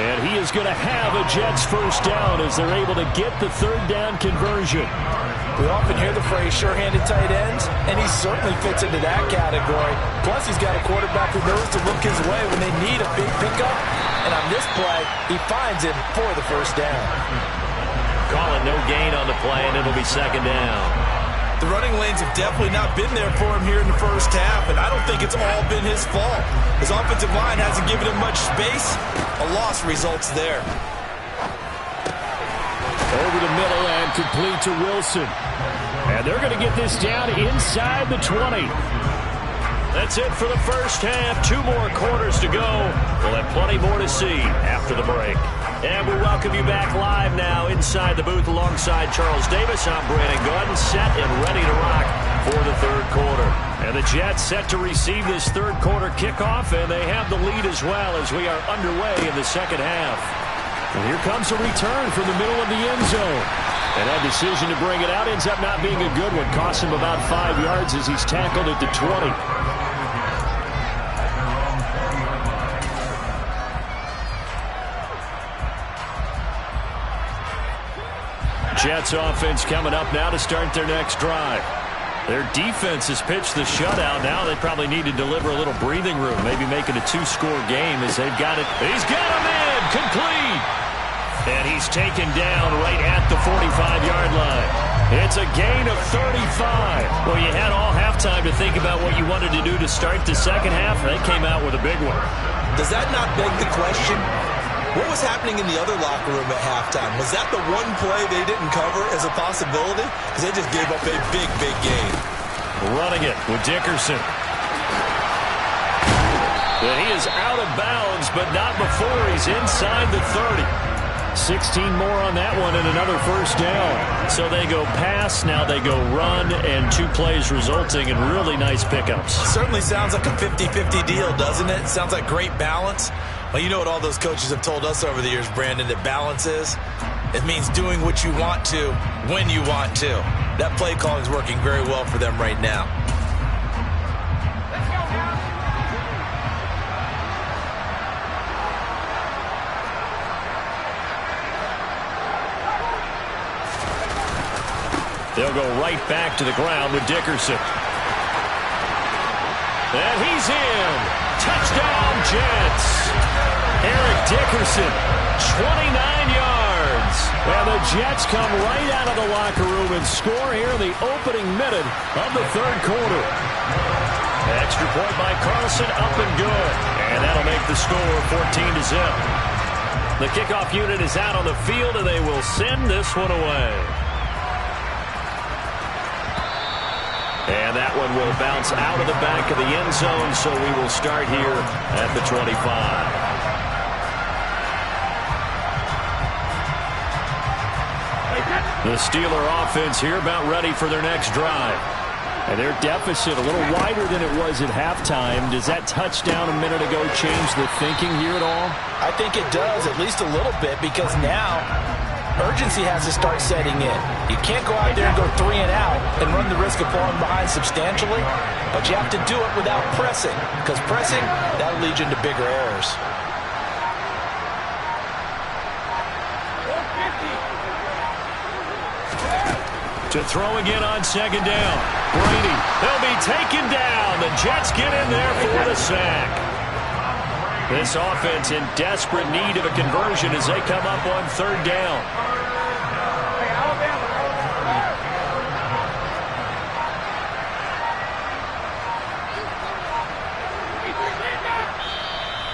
And he is going to have a Jets first down as they're able to get the third down conversion. We often hear the phrase sure-handed tight ends, and he certainly fits into that category. Plus, he's got a quarterback who knows to look his way when they need a big pickup. And on this play, he finds him for the first down. Calling no gain on the play, and it'll be second down. The running lanes have definitely not been there for him here in the first half, and I don't think it's all been his fault. His offensive line hasn't given him much space. A loss results there. Over the middle and complete to Wilson. And they're going to get this down inside the 20. That's it for the first half. 2 more quarters to go. We'll have plenty more to see after the break. And we welcome you back live now inside the booth alongside Charles Davis. I'm Brandon Gordon, set and ready to rock for the third quarter. And the Jets set to receive this third quarter kickoff, and they have the lead as well as we are underway in the second half. And here comes a return from the middle of the end zone. And that decision to bring it out ends up not being a good one. Costs him about 5 yards as he's tackled at the 20. Jets offense coming up now to start their next drive. Their defense has pitched the shutout. Now they probably need to deliver a little breathing room, maybe make it a 2-score game as they've got it. He's got him in, complete. And he's taken down right at the 45-yard line. It's a gain of 35. Well, you had all halftime to think about what you wanted to do to start the second half. They came out with a big one. Does that not beg the question? What was happening in the other locker room at halftime? Was that the one play they didn't cover as a possibility? Because they just gave up a big, big gain. Running it with Dickerson. And he is out of bounds, but not before he's inside the 30. 16 more on that one and another first down. So they go pass, now they go run, and 2 plays resulting in really nice pickups. Certainly sounds like a 50-50 deal, doesn't it? Sounds like great balance. Well, you know what all those coaches have told us over the years, Brandon, that balance is? It means doing what you want to when you want to. That play calling is working very well for them right now. They'll go right back to the ground with Dickerson. And he's in. Touchdown, Jets. Eric Dickerson, 29 yards. And the Jets come right out of the locker room and score here in the opening minute of the third quarter. Extra point by Carlson, up and good. And that'll make the score 14-0. The kickoff unit is out on the field, and they will send this one away. And that one will bounce out of the back of the end zone, so we will start here at the 25. The Steeler offense here about ready for their next drive. And their deficit a little wider than it was at halftime. Does that touchdown a minute ago change the thinking here at all? I think it does, at least a little bit, because now urgency has to start setting in. You can't go out there and go 3 and out and run the risk of falling behind substantially, but you have to do it without pressing, because pressing, that'll lead you into bigger errors. To throw again on second down. Brady, they'll be taken down. The Jets get in there for the sack. This offense in desperate need of a conversion as they come up on third down.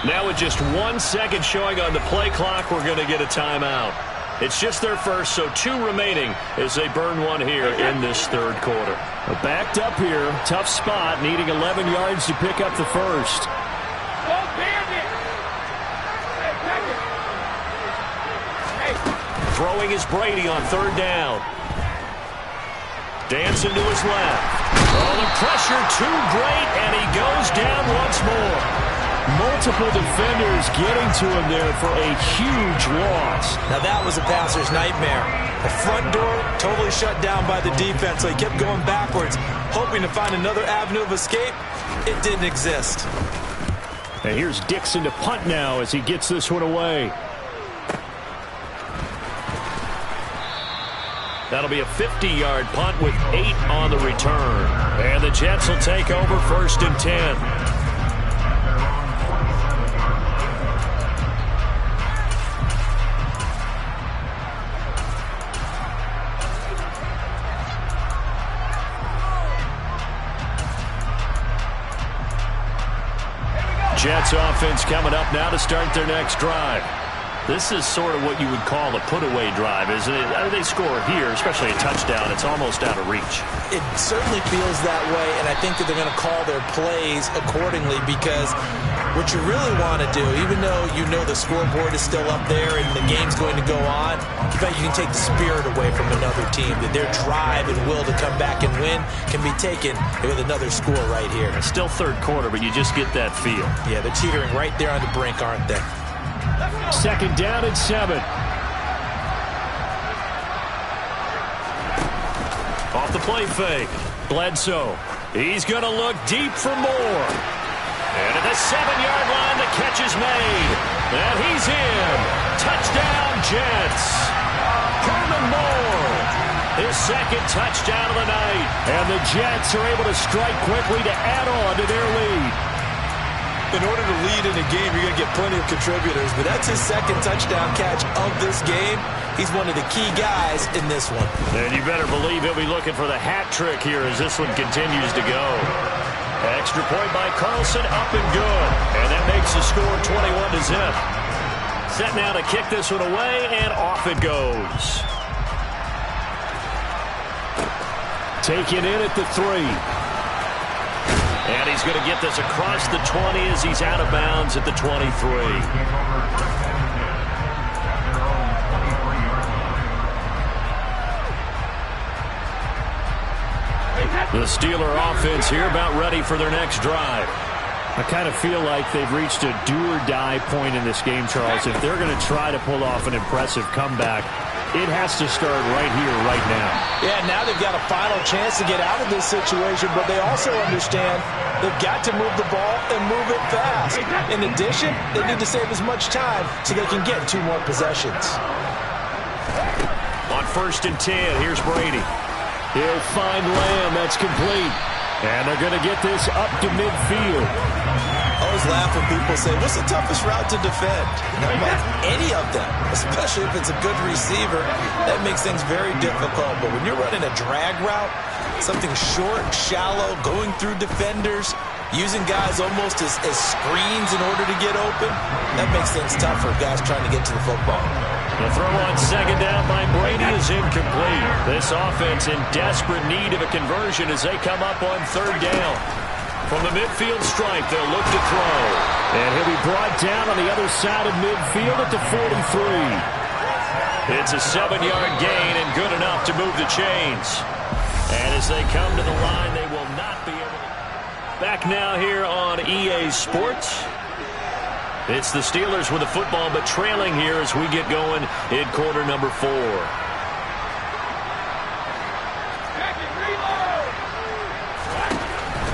Now with just 1 second showing on the play clock, we're going to get a timeout. It's just their first, so 2 remaining as they burn one here in this third quarter. Backed up here, tough spot, needing 11 yards to pick up the first. Throwing is Brady on third down. Dancing to his left. Oh, the pressure too great, and he goes down once more. Multiple defenders getting to him there for a huge loss. Now that was a passer's nightmare. The front door totally shut down by the defense, so he kept going backwards, hoping to find another avenue of escape. It didn't exist. And here's Dixon to punt now as he gets this one away. That'll be a 50-yard punt with 8 on the return. And the Jets will take over first and 10. Jets offense coming up now to start their next drive. This is sort of what you would call a put-away drive, isn't it? I mean, they score here, especially a touchdown. It's almost out of reach. It certainly feels that way, and I think that they're going to call their plays accordingly, because what you really want to do, even though you know the scoreboard is still up there and the game's going to go on, in fact, you can take the spirit away from another team, that their drive and will to come back and win can be taken with another score right here. It's still third quarter, but you just get that feel. Yeah, they're teetering right there on the brink, aren't they? Second down and 7. Off the play fake. Bledsoe. He's going to look deep for more. And at the 7-yard line, the catch is made. And he's in. Touchdown, Jets. Herman Moore. His second touchdown of the night. And the Jets are able to strike quickly to add on to their lead. in order to lead in a game, you're going to get plenty of contributors, but that's his second touchdown catch of this game. He's one of the key guys in this one. And you better believe he'll be looking for the hat trick here as this one continues to go. Extra point by Carlson, up and good. And that makes the score 21-0. Set now to kick this one away, and off it goes. Taken in at the 3. And he's going to get this across the 20 as he's out of bounds at the 23. The Steeler offense here about ready for their next drive. I kind of feel like they've reached a do-or-die point in this game, Charles. If they're going to try to pull off an impressive comeback, it has to start right here, right now. Yeah, now they've got a final chance to get out of this situation, but they also understand they've got to move the ball and move it fast. In addition, they need to save as much time so they can get 2 more possessions. On 1st and 10, here's Brady. He'll find Lamb. That's complete. And they're going to get this up to midfield. I always laugh when people say, what's the toughest route to defend? Any of them, especially if it's a good receiver, that makes things very difficult. But when you're running a drag route, something short, shallow, going through defenders, using guys almost as screens in order to get open, that makes things tough for guys trying to get to the football. The throw on 2nd down by Brady is incomplete. This offense in desperate need of a conversion as they come up on 3rd down. From the midfield stripe, they'll look to throw. And he'll be brought down on the other side of midfield at the 43. It's a 7-yard gain and good enough to move the chains. And as they come to the line, they will not be able to... Back now here on EA Sports. It's the Steelers with the football, but trailing here as we get going in quarter number 4.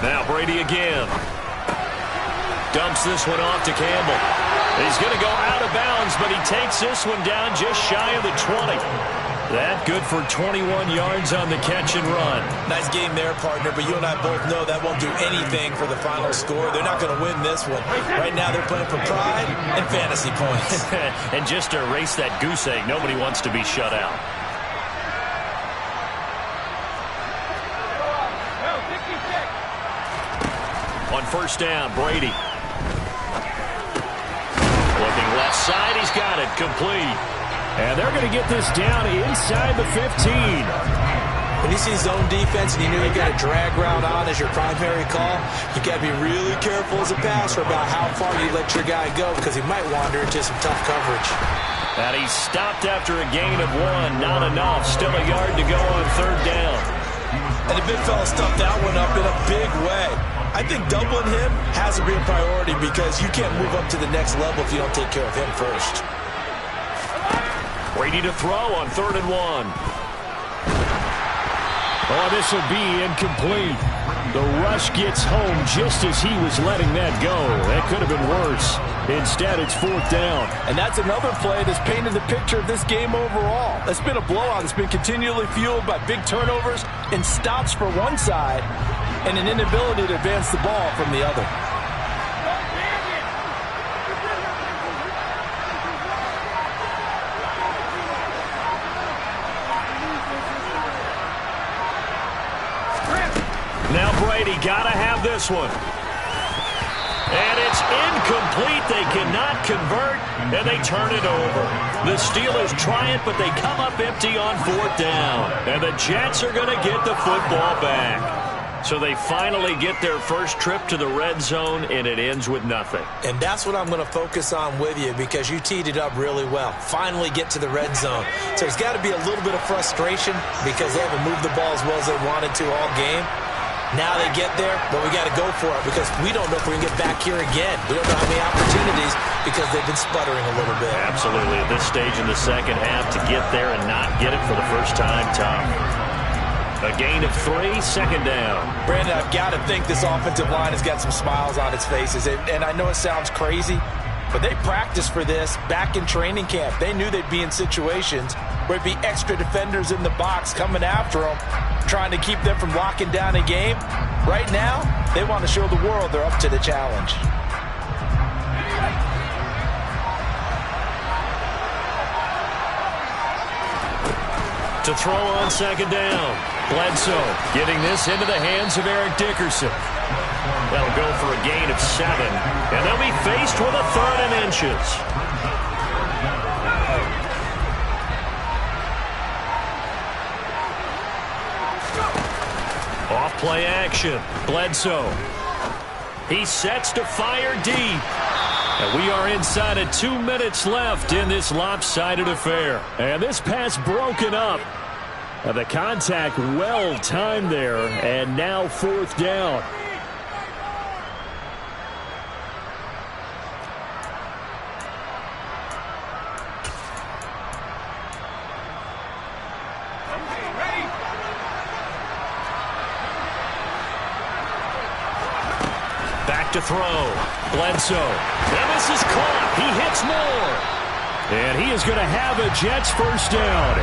Now Brady again. Dumps this one off to Campbell. He's going to go out of bounds, but he takes this one down just shy of the 20. That good for 21 yards on the catch and run. Nice game there, partner, but you and I both know that won't do anything for the final score. They're not going to win this one. Right now they're playing for pride and fantasy points. And just to erase that goose egg, nobody wants to be shut out. On 1st down, Brady. Looking left side, he's got it, complete. And they're going to get this down inside the 15. When you see zone defense and you know you've got a drag route on as your primary call, you've got to be really careful as a passer about how far you let your guy go because he might wander into some tough coverage. And he's stopped after a gain of 1. Not enough. Still a yard to go on 3rd down. And the big fella stuffed that one up in a big way. I think doubling him has to be a priority because you can't move up to the next level if you don't take care of him first. Brady to throw on 3rd and 1. Oh, this will be incomplete. The rush gets home just as he was letting that go. That could have been worse. Instead, it's 4th down. And that's another play that's painted the picture of this game overall. It's been a blowout. It's been continually fueled by big turnovers and stops for one side and an inability to advance the ball from the other. Now Brady got to have this one. And it's incomplete. They cannot convert, and they turn it over. The Steelers try it, but they come up empty on 4th down. And the Jets are going to get the football back. So they finally get their first trip to the red zone, and it ends with nothing. And that's what I'm going to focus on with you because you teed it up really well. Finally get to the red zone. So there's got to be a little bit of frustration because they haven't moved the ball as well as they wanted to all game. Now they get there, but we got to go for it because we don't know if we can get back here again. We don't know how many opportunities because they've been sputtering a little bit. Absolutely. At this stage in the second half, to get there and not get it for the first time, tough. A gain of 3, 2nd down. Brandon, I've got to think this offensive line has got some smiles on its faces. And I know it sounds crazy, but they practiced for this back in training camp. They knew they'd be in situations where it'd be extra defenders in the box coming after them, trying to keep them from locking down a game. Right now, they want to show the world they're up to the challenge. To throw on second down. Bledsoe getting this into the hands of Eric Dickerson. That'll go for a gain of 7. And they'll be faced with a 3rd and inches. Off play action. Bledsoe. He sets to fire deep. And we are inside of 2 minutes left in this lopsided affair. And this pass broken up. The contact well timed there. And now 4th down. To throw. Bledsoe. And this is caught. He hits more. And he is going to have a Jets first down.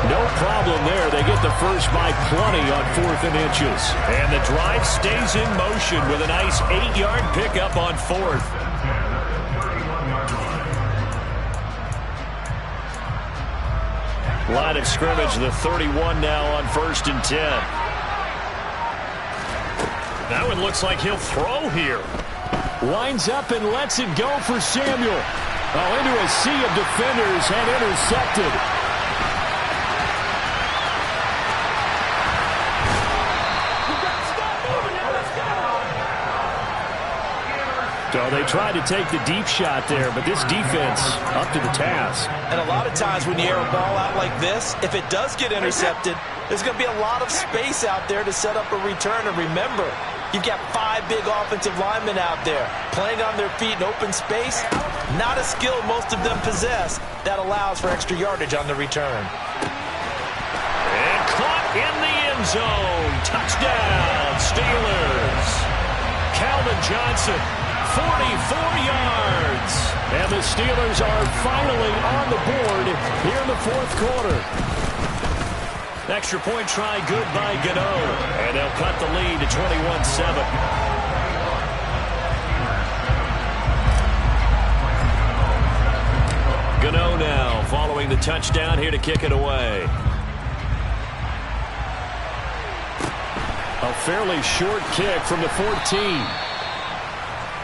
No problem there. They get the first by plenty on 4th and inches. And the drive stays in motion with a nice 8-yard pickup on 4th. Line of scrimmage, the 31 now on 1st and 10. That one looks like he'll throw here. Winds up and lets it go for Samuel. Oh, into a sea of defenders and intercepted. So they tried to take the deep shot there, but this defense up to the task. And a lot of times when you air a ball out like this, if it does get intercepted, there's going to be a lot of space out there to set up a return. And remember, you've got 5 big offensive linemen out there playing on their feet in open space. Not a skill most of them possess that allows for extra yardage on the return. And caught in the end zone. Touchdown, Steelers. Calvin Johnson, 44 yards. And the Steelers are finally on the board here in the 4th quarter. Extra point try good by Gano. And they'll cut the lead to 21-7. Gano now following the touchdown here to kick it away. A fairly short kick from the 14.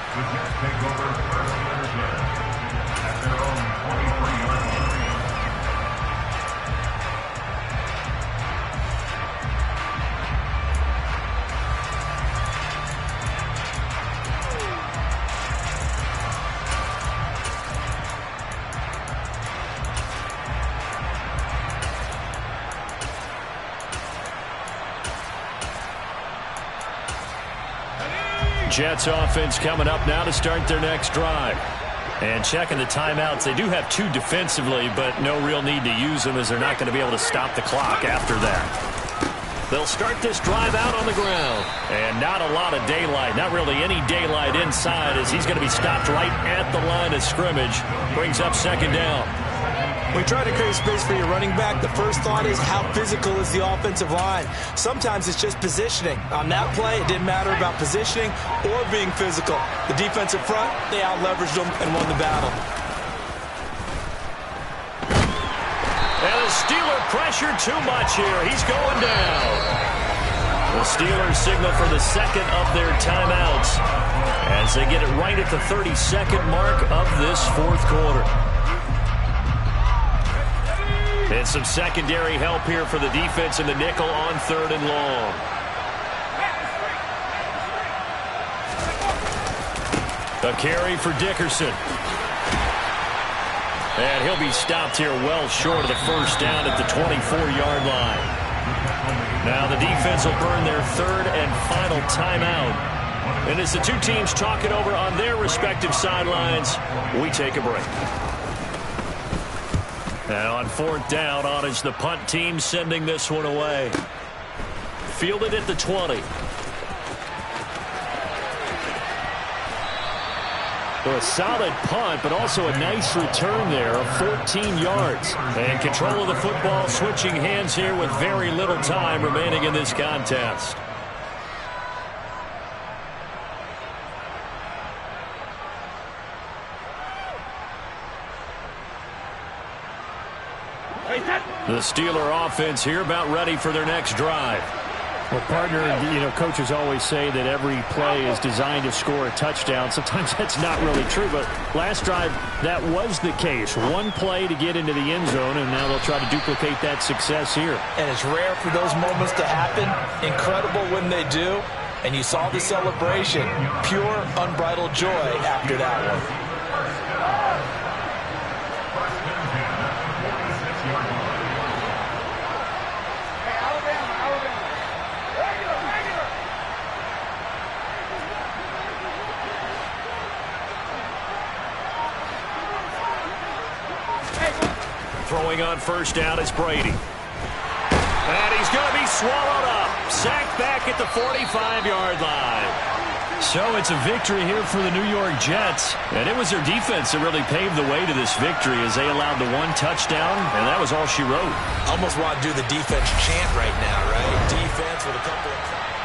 The Jets take over first and 10 at their own 23-yard line. Jets offense coming up now to start their next drive. And checking the timeouts. They do have 2 defensively, but no real need to use them as they're not going to be able to stop the clock after that. They'll start this drive out on the ground. And not a lot of daylight. Not really any daylight inside as he's going to be stopped right at the line of scrimmage. Brings up second down. When you try to create space for your running back, the first thought is how physical is the offensive line. Sometimes it's just positioning. On that play, it didn't matter about positioning or being physical. The defensive front, they out-leveraged them and won the battle. And the Steeler pressure too much here. He's going down. The Steelers signal for the second of their timeouts as they get it right at the 32nd mark of this 4th quarter. And some secondary help here for the defense in the nickel on 3rd and long. A carry for Dickerson. And he'll be stopped here well short of the first down at the 24-yard line. Now the defense will burn their 3rd and final timeout. And as the 2 teams talk it over on their respective sidelines, we take a break. Now on 4th down, on is the punt team sending this one away. Fielded at the 20. So a solid punt, but also a nice return there of 14 yards. And control of the football switching hands here with very little time remaining in this contest. The Steeler offense here about ready for their next drive. Well, partner, coaches always say that every play is designed to score a touchdown. Sometimes that's not really true, but last drive, that was the case. One play to get into the end zone, and now they'll try to duplicate that success here. And it's rare for those moments to happen. Incredible when they do. And you saw the celebration. Pure, unbridled joy after that one. Throwing on first down is Brady. And he's going to be swallowed up. Sacked back at the 45-yard line. So it's a victory here for the New York Jets. And it was their defense that really paved the way to this victory as they allowed the one touchdown, and that was all she wrote. Almost want to do the defense chant right now, right? Defense with a couple of...